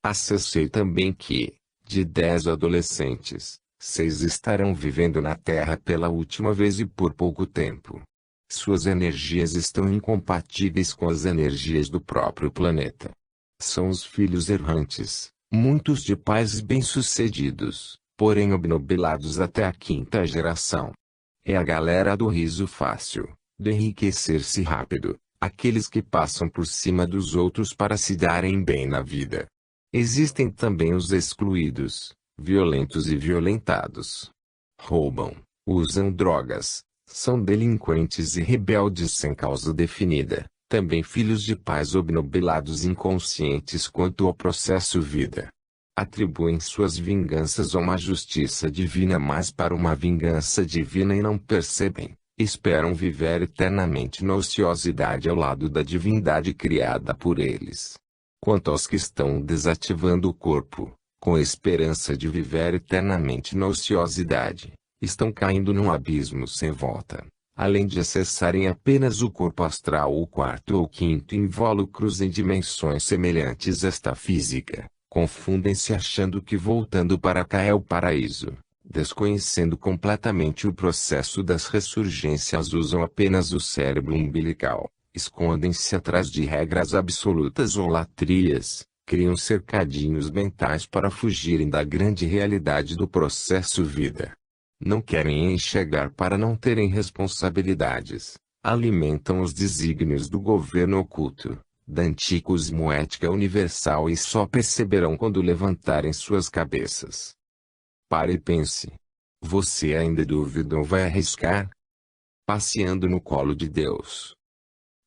Acessei também que, de 10 adolescentes, 6 estarão vivendo na Terra pela última vez e por pouco tempo. Suas energias estão incompatíveis com as energias do próprio planeta. São os filhos errantes, muitos de pais bem-sucedidos, porém obnubilados até a 5ª geração. É a galera do riso fácil, do enriquecer-se rápido, aqueles que passam por cima dos outros para se darem bem na vida. Existem também os excluídos, violentos e violentados. Roubam, usam drogas, são delinquentes e rebeldes sem causa definida, também filhos de pais obnubilados inconscientes quanto ao processo vida. Atribuem suas vinganças a uma justiça divina, mas para uma vingança divina e não percebem, esperam viver eternamente na ociosidade ao lado da divindade criada por eles. Quanto aos que estão desativando o corpo, com a esperança de viver eternamente na ociosidade, estão caindo num abismo sem volta. Além de acessarem apenas o corpo astral ou 4º ou 5º invólucros em dimensões semelhantes a esta física, confundem-se achando que voltando para cá é o paraíso, desconhecendo completamente o processo das ressurgências. Usam apenas o cérebro umbilical, escondem-se atrás de regras absolutas ou latrias, criam cercadinhos mentais para fugirem da grande realidade do processo vida. Não querem enxergar para não terem responsabilidades, alimentam os desígnios do governo oculto, da anticosmoética universal, e só perceberão quando levantarem suas cabeças. Pare e pense. Você ainda duvida ou vai arriscar? Passeando no colo de Deus.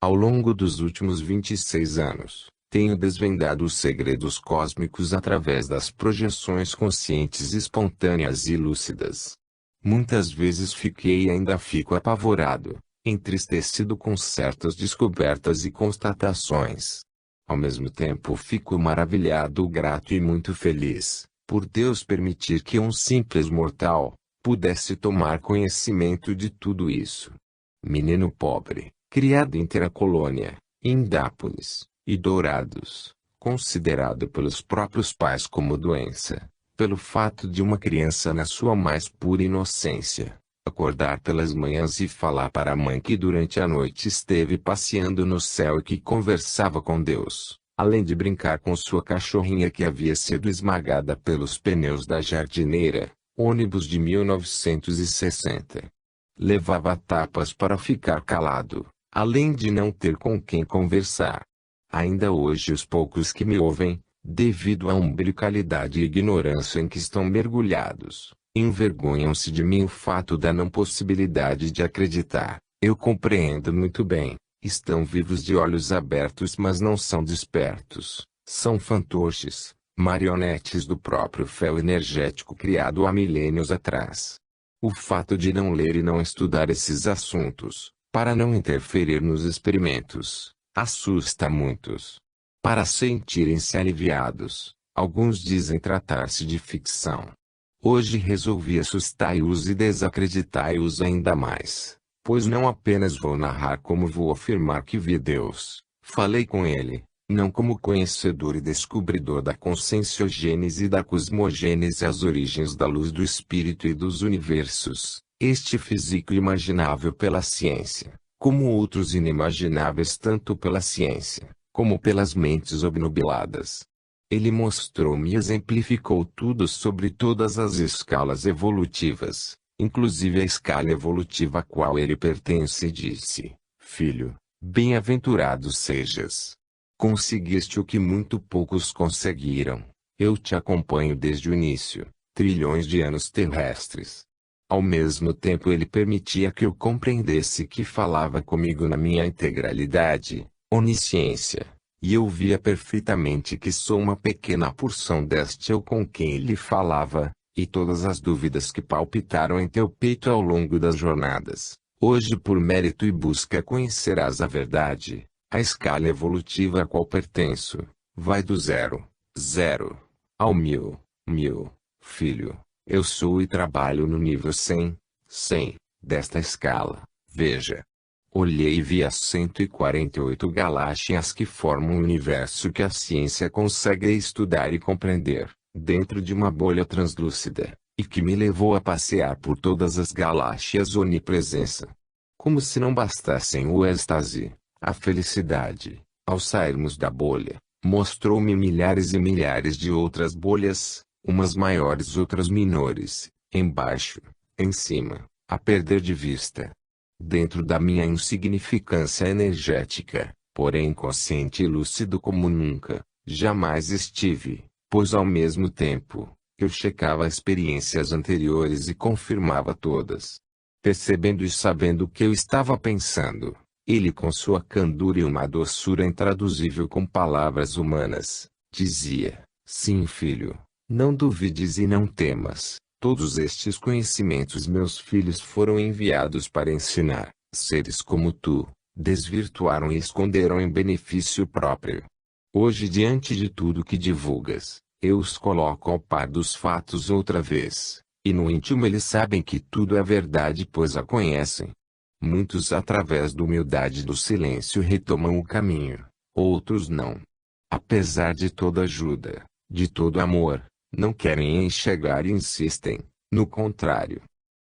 Ao longo dos últimos 26 anos, tenho desvendado os segredos cósmicos através das projeções conscientes espontâneas e lúcidas. Muitas vezes fiquei e ainda fico apavorado, entristecido com certas descobertas e constatações. Ao mesmo tempo fico maravilhado, grato e muito feliz, por Deus permitir que um simples mortal pudesse tomar conhecimento de tudo isso. Menino pobre, criado em Terracolônia, Indápolis e Dourados, considerado pelos próprios pais como doença, pelo fato de uma criança na sua mais pura inocência acordar pelas manhãs e falar para a mãe que durante a noite esteve passeando no céu e que conversava com Deus, além de brincar com sua cachorrinha que havia sido esmagada pelos pneus da jardineira, ônibus de 1960. Levava tapas para ficar calado, além de não ter com quem conversar. Ainda hoje os poucos que me ouvem, devido à umbilicalidade e ignorância em que estão mergulhados, envergonham-se de mim. O fato da não possibilidade de acreditar, eu compreendo muito bem. Estão vivos de olhos abertos, mas não são despertos. São fantoches, marionetes do próprio fel energético criado há milênios atrás. O fato de não ler e não estudar esses assuntos, para não interferir nos experimentos, assusta muitos. Para sentirem-se aliviados, alguns dizem tratar-se de ficção. Hoje resolvi assustar-os e desacreditar-os ainda mais, pois não apenas vou narrar como vou afirmar que vi Deus, falei com ele, não como conhecedor e descobridor da conscienciogênese e da cosmogênese, as origens da luz do espírito e dos universos, este físico imaginável pela ciência, como outros inimagináveis tanto pela ciência como pelas mentes obnubiladas. Ele mostrou-me e exemplificou tudo sobre todas as escalas evolutivas, inclusive a escala evolutiva a qual ele pertence, e disse: Filho, bem-aventurado sejas. Conseguiste o que muito poucos conseguiram. Eu te acompanho desde o início, trilhões de anos terrestres. Ao mesmo tempo ele permitia que eu compreendesse que falava comigo na minha integralidade, onisciência, e eu via perfeitamente que sou uma pequena porção deste eu com quem ele falava, e todas as dúvidas que palpitaram em teu peito ao longo das jornadas, hoje por mérito e busca conhecerás a verdade, A escala evolutiva a qual pertenço, vai do 0, 0, ao 1000, 1000, filho. Eu sou e trabalho no nível 100, 100, desta escala. Veja. Olhei e vi as 148 galáxias que formam o universo que a ciência consegue estudar e compreender, dentro de uma bolha translúcida, e que me levou a passear por todas as galáxias onipresença. Como se não bastassem o êxtase, a felicidade, ao sairmos da bolha, mostrou-me milhares e milhares de outras bolhas, umas maiores outras menores, embaixo, em cima, a perder de vista. Dentro da minha insignificância energética, porém consciente e lúcido como nunca, jamais estive, pois ao mesmo tempo, eu checava experiências anteriores e confirmava todas. Percebendo e sabendo o que eu estava pensando, ele com sua candura e uma doçura intraduzível com palavras humanas, dizia: sim, filho, não duvides e não temas. Todos estes conhecimentos meus filhos foram enviados para ensinar, seres como tu, desvirtuaram e esconderam em benefício próprio. Hoje diante de tudo que divulgas, eu os coloco ao par dos fatos outra vez, e no íntimo eles sabem que tudo é verdade pois a conhecem. Muitos através da humildade do silêncio retomam o caminho, outros não. Apesar de toda ajuda, de todo amor, não querem enxergar e insistem, no contrário.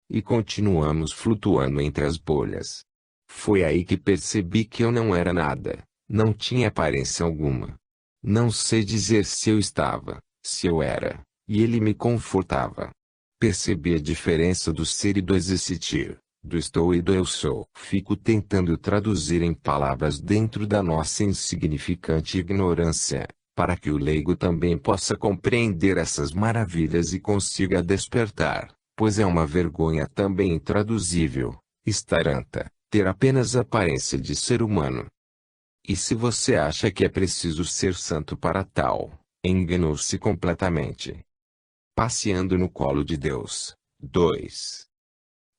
E continuamos flutuando entre as bolhas. Foi aí que percebi que eu não era nada, não tinha aparência alguma. Não sei dizer se eu estava, se eu era, e ele me confortava. Percebi a diferença do ser e do existir, do estou e do eu sou. Fico tentando traduzir em palavras dentro da nossa insignificante ignorância, para que o leigo também possa compreender essas maravilhas e consiga despertar, pois é uma vergonha também intraduzível, estar anta, ter apenas aparência de ser humano. E se você acha que é preciso ser santo para tal, enganou-se completamente. Passeando no colo de Deus. 2.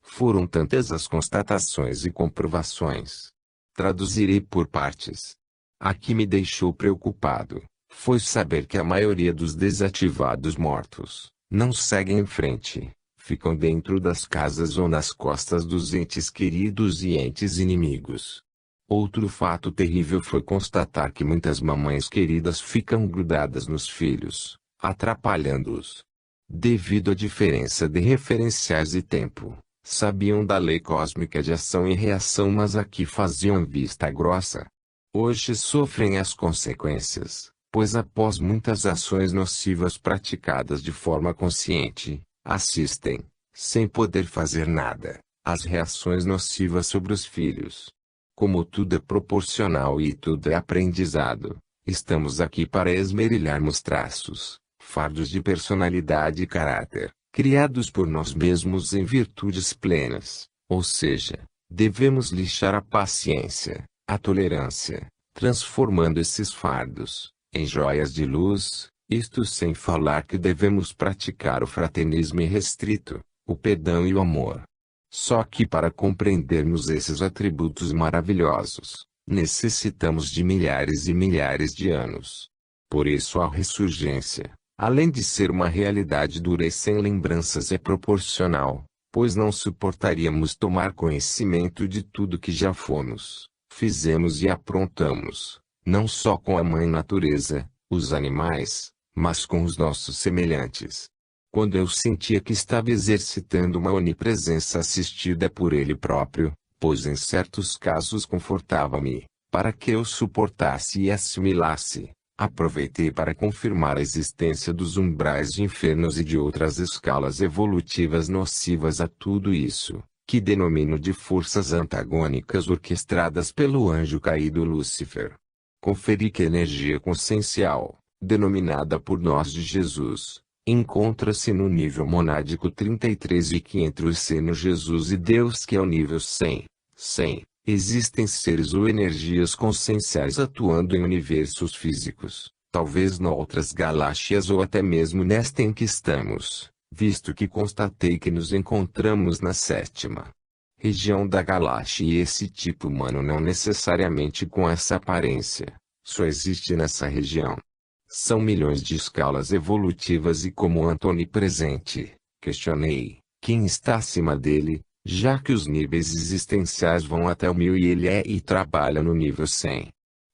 Foram tantas as constatações e comprovações. Traduzirei por partes. A que me deixou preocupado foi saber que a maioria dos desativados mortos não seguem em frente, ficam dentro das casas ou nas costas dos entes queridos e entes inimigos. Outro fato terrível foi constatar que muitas mamães queridas ficam grudadas nos filhos, atrapalhando-os. Devido à diferença de referenciais e tempo, sabiam da lei cósmica de ação e reação mas aqui faziam vista grossa. Hoje sofrem as consequências, pois após muitas ações nocivas praticadas de forma consciente, assistem, sem poder fazer nada, às reações nocivas sobre os filhos. Como tudo é proporcional e tudo é aprendizado, estamos aqui para esmerilharmos traços, fardos de personalidade e caráter, criados por nós mesmos em virtudes plenas, ou seja, devemos lixar a paciência, a tolerância, transformando esses fardos em joias de luz, isto sem falar que devemos praticar o fraternismo irrestrito, o perdão e o amor. Só que para compreendermos esses atributos maravilhosos, necessitamos de milhares e milhares de anos. Por isso a ressurgência, além de ser uma realidade dura e sem lembranças é proporcional, pois não suportaríamos tomar conhecimento de tudo que já fomos, fizemos e aprontamos, não só com a mãe natureza, os animais, mas com os nossos semelhantes. Quando eu sentia que estava exercitando uma onipresença assistida por ele próprio, pois em certos casos confortava-me, para que eu suportasse e assimilasse, aproveitei para confirmar a existência dos umbrais de infernos e de outras escalas evolutivas nocivas a tudo isso, que denomino de forças antagônicas orquestradas pelo anjo caído Lúcifer. Conferi que a energia consciencial, denominada por nós de Jesus, encontra-se no nível monádico 33 e que entre os senos Jesus e Deus que é o nível 100, 100, existem seres ou energias conscienciais atuando em universos físicos, talvez noutras galáxias ou até mesmo nesta em que estamos, visto que constatei que nos encontramos na sétima. região da galáxia e esse tipo humano não necessariamente com essa aparência, só existe nessa região. São milhões de escalas evolutivas e como Anthony presente, questionei, quem está acima dele, já que os níveis existenciais vão até o 1000 e ele e trabalha no nível 100.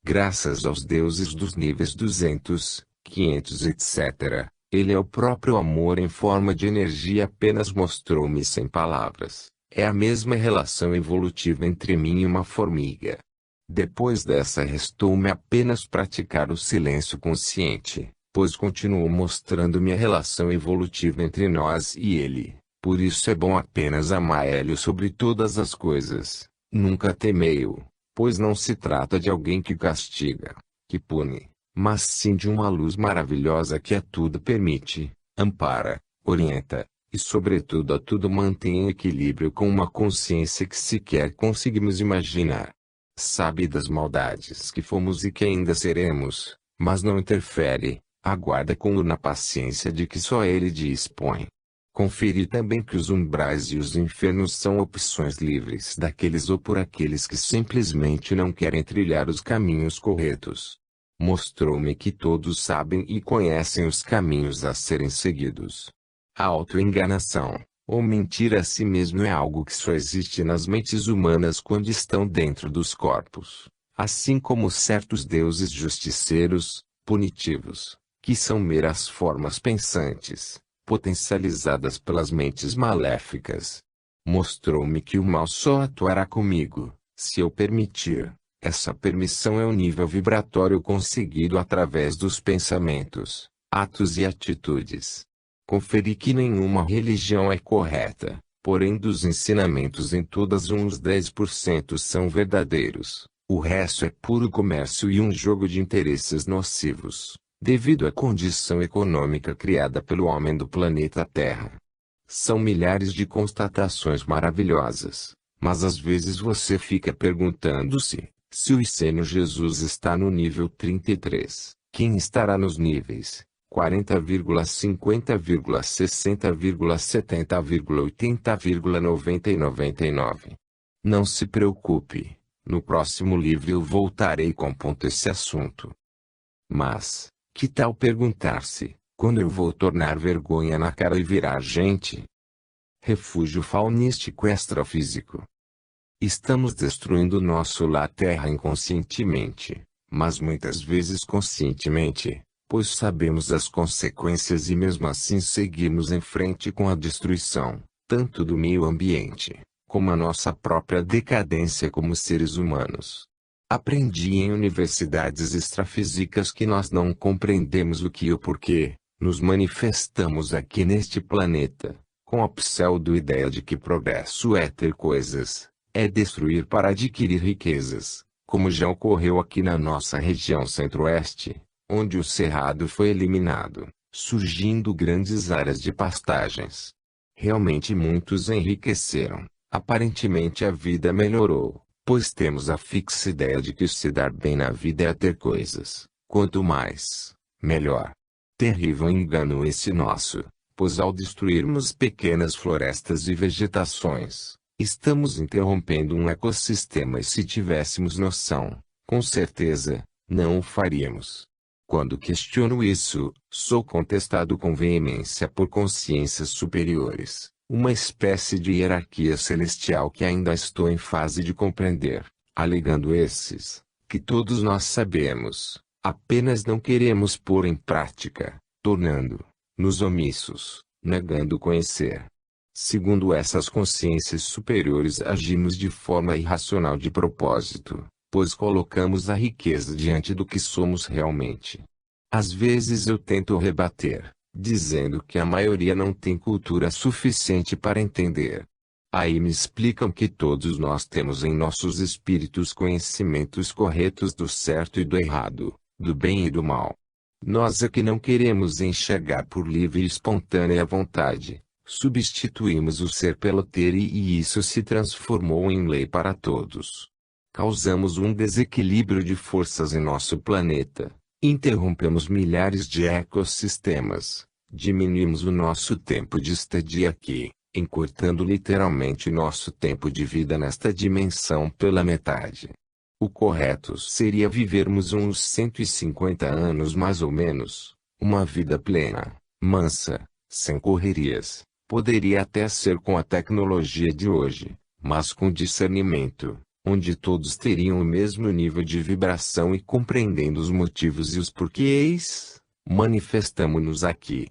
Graças aos deuses dos níveis 200, 500 etc., ele é o próprio amor em forma de energia apenas mostrou-me sem palavras. É a mesma relação evolutiva entre mim e uma formiga. Depois dessa restou-me apenas praticar o silêncio consciente, pois continuou mostrando-me a relação evolutiva entre nós e ele. Por isso é bom apenas amar ele sobre todas as coisas, nunca temei-o, pois não se trata de alguém que castiga, que pune, mas sim de uma luz maravilhosa que a tudo permite, ampara, orienta, e sobretudo a tudo mantém em equilíbrio com uma consciência que sequer conseguimos imaginar. Sabe das maldades que fomos e que ainda seremos, mas não interfere, aguarda com na paciência de que só ele dispõe. Conferi também que os umbrais e os infernos são opções livres daqueles ou por aqueles que simplesmente não querem trilhar os caminhos corretos. Mostrou-me que todos sabem e conhecem os caminhos a serem seguidos. A autoenganação, ou mentir a si mesmo é algo que só existe nas mentes humanas quando estão dentro dos corpos, assim como certos deuses justiceiros, punitivos, que são meras formas pensantes, potencializadas pelas mentes maléficas. Mostrou-me que o mal só atuará comigo, se eu permitir. Essa permissão é o nível vibratório conseguido através dos pensamentos, atos e atitudes. Conferi que nenhuma religião é correta, porém dos ensinamentos em todas uns 10% são verdadeiros, o resto é puro comércio e um jogo de interesses nocivos, devido à condição econômica criada pelo homem do planeta Terra. São milhares de constatações maravilhosas, mas às vezes você fica perguntando-se, se o Senhor Jesus está no nível 33, quem estará nos níveis 40, 50, 60, 70, 80, 90 e 99. Não se preocupe, no próximo livro eu voltarei com esse assunto. Mas, que tal perguntar-se, quando eu vou tornar vergonha na cara e virar gente? Refúgio faunístico extrafísico. Estamos destruindo nosso lar terra inconscientemente, mas muitas vezes conscientemente, pois sabemos as consequências e mesmo assim seguimos em frente com a destruição, tanto do meio ambiente, como a nossa própria decadência como seres humanos. Aprendi em universidades extrafísicas que nós não compreendemos o que e o porquê, nos manifestamos aqui neste planeta, com a pseudo-ideia de que progresso é ter coisas, é destruir para adquirir riquezas, como já ocorreu aqui na nossa região centro-oeste, onde o cerrado foi eliminado, surgindo grandes áreas de pastagens. Realmente muitos enriqueceram, aparentemente a vida melhorou, pois temos a fixa ideia de que se dar bem na vida é ter coisas, quanto mais, melhor. Terrível engano esse nosso, pois ao destruirmos pequenas florestas e vegetações, estamos interrompendo um ecossistema e se tivéssemos noção, com certeza, não o faríamos. Quando questiono isso, sou contestado com veemência por consciências superiores, uma espécie de hierarquia celestial que ainda estou em fase de compreender, alegando esses, que todos nós sabemos, apenas não queremos pôr em prática, tornando-nos omissos, negando conhecer. Segundo essas consciências superiores agimos de forma irracional de propósito, pois colocamos a riqueza diante do que somos realmente. Às vezes eu tento rebater, dizendo que a maioria não tem cultura suficiente para entender. Aí me explicam que todos nós temos em nossos espíritos conhecimentos corretos do certo e do errado, do bem e do mal. Nós é que não queremos enxergar por livre e espontânea vontade. Substituímos o ser pelo ter e isso se transformou em lei para todos. Causamos um desequilíbrio de forças em nosso planeta, interrompemos milhares de ecossistemas, diminuímos o nosso tempo de estadia aqui, encurtando literalmente nosso tempo de vida nesta dimensão pela metade. O correto seria vivermos uns 150 anos mais ou menos, uma vida plena, mansa, sem correrias. Poderia até ser com a tecnologia de hoje, mas com discernimento, onde todos teriam o mesmo nível de vibração e compreendendo os motivos e os porquês, manifestamo-nos aqui.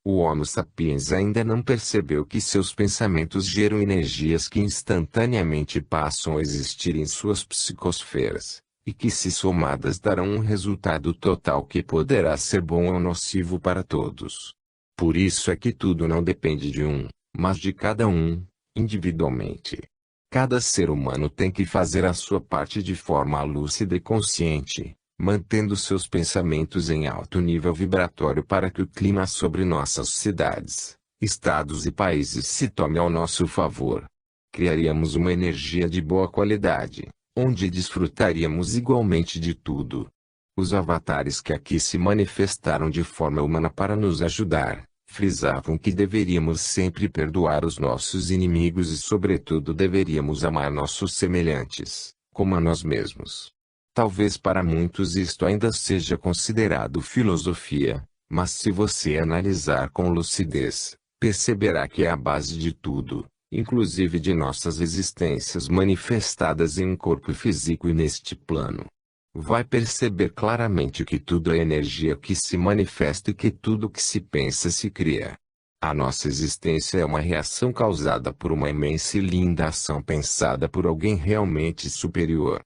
O Homo sapiens ainda não percebeu que seus pensamentos geram energias que instantaneamente passam a existir em suas psicosferas, e que se somadas darão um resultado total que poderá ser bom ou nocivo para todos. Por isso é que tudo não depende de um, mas de cada um, individualmente. Cada ser humano tem que fazer a sua parte de forma lúcida e consciente, mantendo seus pensamentos em alto nível vibratório para que o clima sobre nossas cidades, estados e países se tome ao nosso favor. Criaríamos uma energia de boa qualidade, onde desfrutaríamos igualmente de tudo. Os avatares que aqui se manifestaram de forma humana para nos ajudar, frisavam que deveríamos sempre perdoar os nossos inimigos e sobretudo deveríamos amar nossos semelhantes, como a nós mesmos. Talvez para muitos isto ainda seja considerado filosofia, mas se você analisar com lucidez, perceberá que é a base de tudo, inclusive de nossas existências manifestadas em um corpo físico e neste plano. Vai perceber claramente que tudo é energia que se manifesta e que tudo que se pensa se cria. A nossa existência é uma reação causada por uma imensa e linda ação pensada por alguém realmente superior.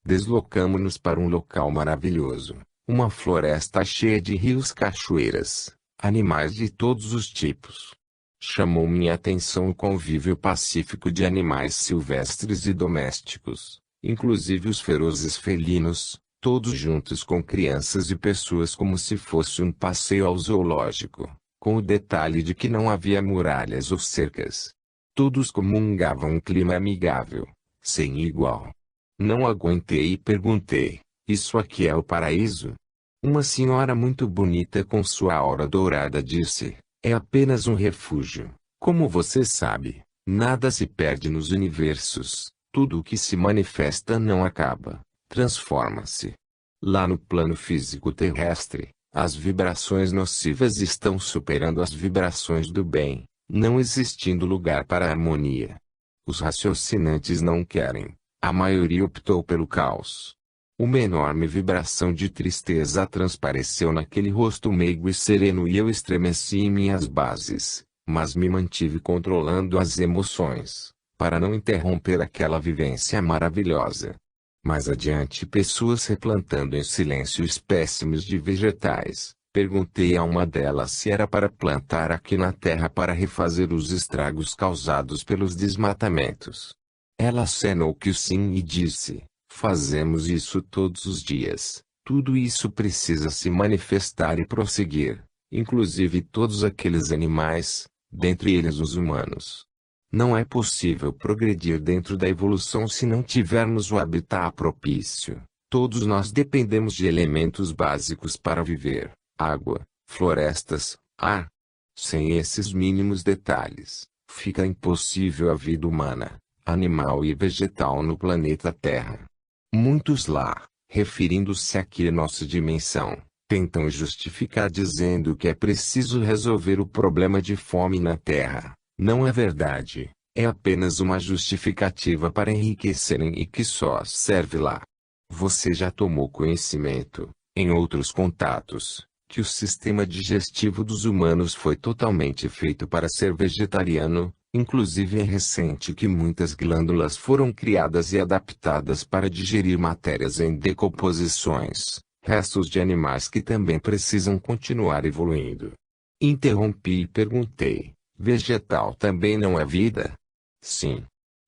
Deslocamo-nos para um local maravilhoso, uma floresta cheia de rios, cachoeiras, animais de todos os tipos. Chamou minha atenção o convívio pacífico de animais silvestres e domésticos, inclusive os ferozes felinos, todos juntos com crianças e pessoas como se fosse um passeio ao zoológico, com o detalhe de que não havia muralhas ou cercas. Todos comungavam um clima amigável, sem igual. Não aguentei e perguntei: isso aqui é o paraíso? Uma senhora muito bonita com sua aura dourada disse: é apenas um refúgio. Como você sabe, nada se perde nos universos, tudo o que se manifesta não acaba, transforma-se. Lá no plano físico terrestre, as vibrações nocivas estão superando as vibrações do bem, não existindo lugar para a harmonia. Os raciocinantes não querem. A maioria optou pelo caos. Uma enorme vibração de tristeza transpareceu naquele rosto meigo e sereno e eu estremeci em minhas bases, mas me mantive controlando as emoções, para não interromper aquela vivência maravilhosa. Mais adiante, pessoas replantando em silêncio espécimes de vegetais. Perguntei a uma delas se era para plantar aqui na terra para refazer os estragos causados pelos desmatamentos. Ela acenou que sim e disse: fazemos isso todos os dias. Tudo isso precisa se manifestar e prosseguir, inclusive todos aqueles animais, dentre eles os humanos. Não é possível progredir dentro da evolução se não tivermos o habitat propício. Todos nós dependemos de elementos básicos para viver: água, florestas, ar. Sem esses mínimos detalhes, fica impossível a vida humana, animal e vegetal no planeta Terra. Muitos lá, referindo-se aqui à nossa dimensão, tentam justificar dizendo que é preciso resolver o problema de fome na Terra. Não é verdade, é apenas uma justificativa para enriquecerem e que só serve lá. Você já tomou conhecimento, em outros contatos, que o sistema digestivo dos humanos foi totalmente feito para ser vegetariano, inclusive é recente que muitas glândulas foram criadas e adaptadas para digerir matérias em decomposições, restos de animais que também precisam continuar evoluindo. Interrompi e perguntei: vegetal também não é vida? Sim.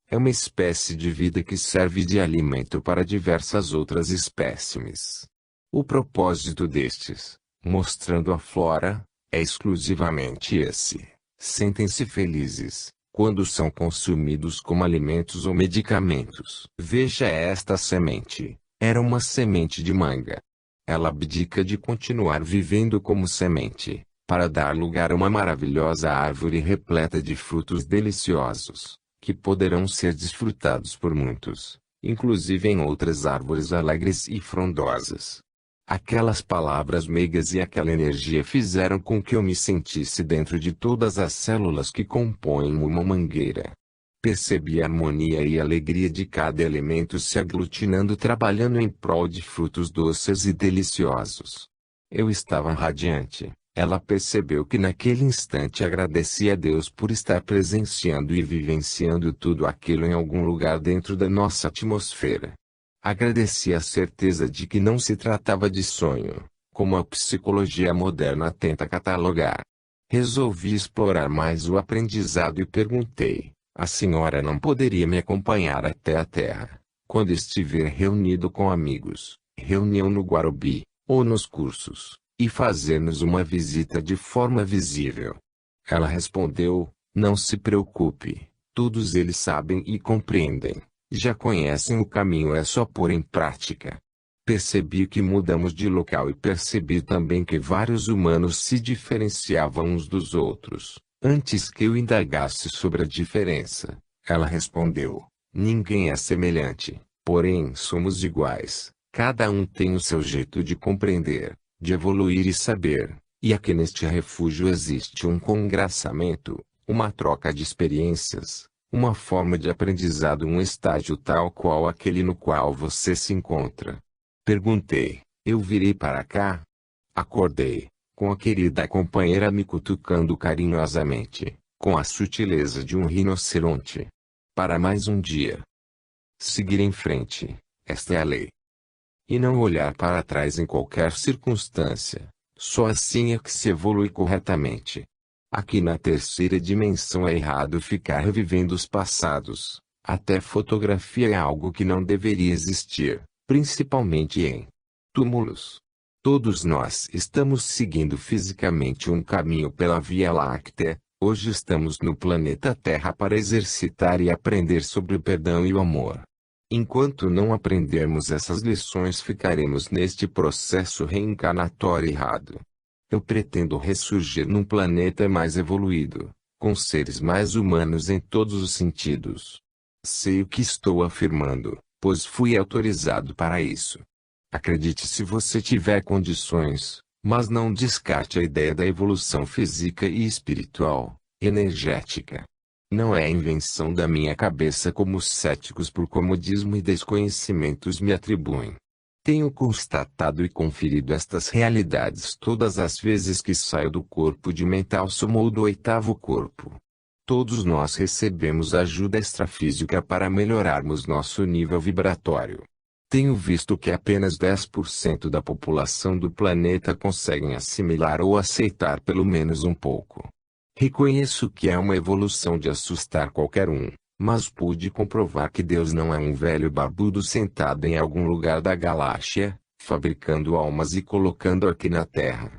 É uma espécie de vida que serve de alimento para diversas outras espécimes. O propósito destes, mostrando a flora, é exclusivamente esse: sentem-se felizes, quando são consumidos como alimentos ou medicamentos. Veja esta semente, era uma semente de manga. Ela abdica de continuar vivendo como semente, para dar lugar a uma maravilhosa árvore repleta de frutos deliciosos, que poderão ser desfrutados por muitos, inclusive em outras árvores alegres e frondosas. Aquelas palavras meigas e aquela energia fizeram com que eu me sentisse dentro de todas as células que compõem uma mangueira. Percebi a harmonia e alegria de cada elemento se aglutinando, trabalhando em prol de frutos doces e deliciosos. Eu estava radiante. Ela percebeu que naquele instante agradeci a Deus por estar presenciando e vivenciando tudo aquilo em algum lugar dentro da nossa atmosfera. Agradeci a certeza de que não se tratava de sonho, como a psicologia moderna tenta catalogar. Resolvi explorar mais o aprendizado e perguntei: a senhora não poderia me acompanhar até a Terra, quando estiver reunido com amigos, reunião no Guarubim, ou nos cursos, e fazer-nos uma visita de forma visível? Ela respondeu: não se preocupe, todos eles sabem e compreendem. Já conhecem o caminho, é só pôr em prática. Percebi que mudamos de local e percebi também que vários humanos se diferenciavam uns dos outros. Antes que eu indagasse sobre a diferença, ela respondeu: ninguém é semelhante, porém somos iguais. Cada um tem o seu jeito de compreender, de evoluir e saber, e aqui neste refúgio existe um congraçamento, uma troca de experiências. Uma forma de aprendizado, um estágio tal qual aquele no qual você se encontra. Perguntei: eu virei para cá? Acordei, com a querida companheira me cutucando carinhosamente, com a sutileza de um rinoceronte. Para mais um dia. Seguir em frente, esta é a lei. E não olhar para trás em qualquer circunstância. Só assim é que se evolui corretamente. Aqui na terceira dimensão é errado ficar revivendo os passados. Até fotografia é algo que não deveria existir, principalmente em túmulos. Todos nós estamos seguindo fisicamente um caminho pela Via Láctea. Hoje estamos no planeta Terra para exercitar e aprender sobre o perdão e o amor. Enquanto não aprendermos essas lições, ficaremos neste processo reencarnatório errado. Eu pretendo ressurgir num planeta mais evoluído, com seres mais humanos em todos os sentidos. Sei o que estou afirmando, pois fui autorizado para isso. Acredite se você tiver condições, mas não descarte a ideia da evolução física e espiritual, energética. Não é invenção da minha cabeça como os céticos por comodismo e desconhecimentos me atribuem. Tenho constatado e conferido estas realidades todas as vezes que saio do corpo de mental somo ou do oitavo corpo. Todos nós recebemos ajuda extrafísica para melhorarmos nosso nível vibratório. Tenho visto que apenas 10% da população do planeta conseguem assimilar ou aceitar pelo menos um pouco. Reconheço que é uma evolução de assustar qualquer um. Mas pude comprovar que Deus não é um velho barbudo sentado em algum lugar da galáxia, fabricando almas e colocando aqui na Terra.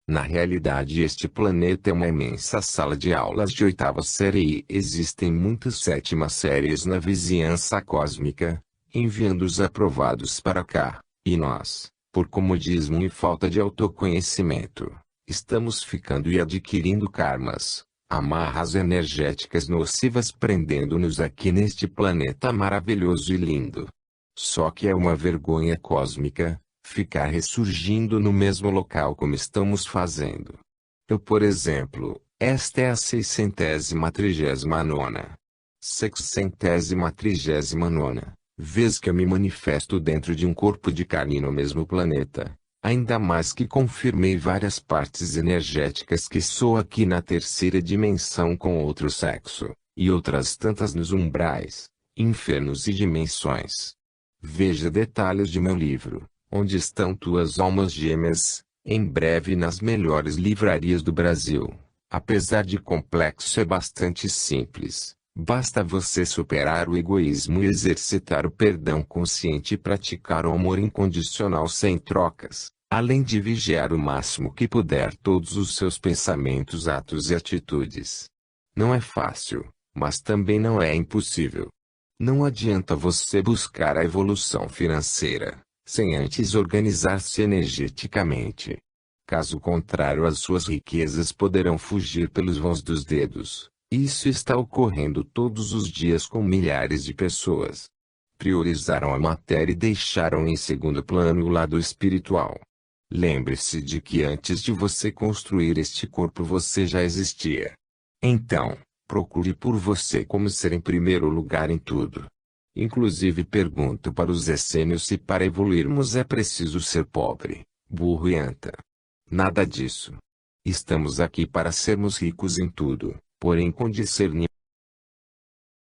Na realidade, este planeta é uma imensa sala de aulas de oitava série e existem muitas sétimas séries na vizinhança cósmica, enviando os aprovados para cá, e nós, por comodismo e falta de autoconhecimento, estamos ficando e adquirindo karmas. Amarras energéticas nocivas prendendo-nos aqui neste planeta maravilhoso e lindo. Só que é uma vergonha cósmica, ficar ressurgindo no mesmo local como estamos fazendo. Eu, por exemplo, esta é a 639ª. 639ª vez que eu me manifesto dentro de um corpo de carne no mesmo planeta. Ainda mais que confirmei várias partes energéticas que sou aqui na terceira dimensão com outro sexo, e outras tantas nos umbrais, infernos e dimensões. Veja detalhes de meu livro, Onde Estão Tuas Almas Gêmeas, em breve nas melhores livrarias do Brasil. Apesar de complexo, é bastante simples. Basta você superar o egoísmo e exercitar o perdão consciente e praticar o amor incondicional sem trocas, além de vigiar o máximo que puder todos os seus pensamentos, atos e atitudes. Não é fácil, mas também não é impossível. Não adianta você buscar a evolução financeira, sem antes organizar-se energeticamente. Caso contrário, as suas riquezas poderão fugir pelos vãos dos dedos. Isso está ocorrendo todos os dias com milhares de pessoas. Priorizaram a matéria e deixaram em segundo plano o lado espiritual. Lembre-se de que antes de você construir este corpo você já existia. Então, procure por você como ser em primeiro lugar em tudo. Inclusive pergunto para os essênios se para evoluirmos é preciso ser pobre, burro e anta. Nada disso. Estamos aqui para sermos ricos em tudo, porém com discernimento.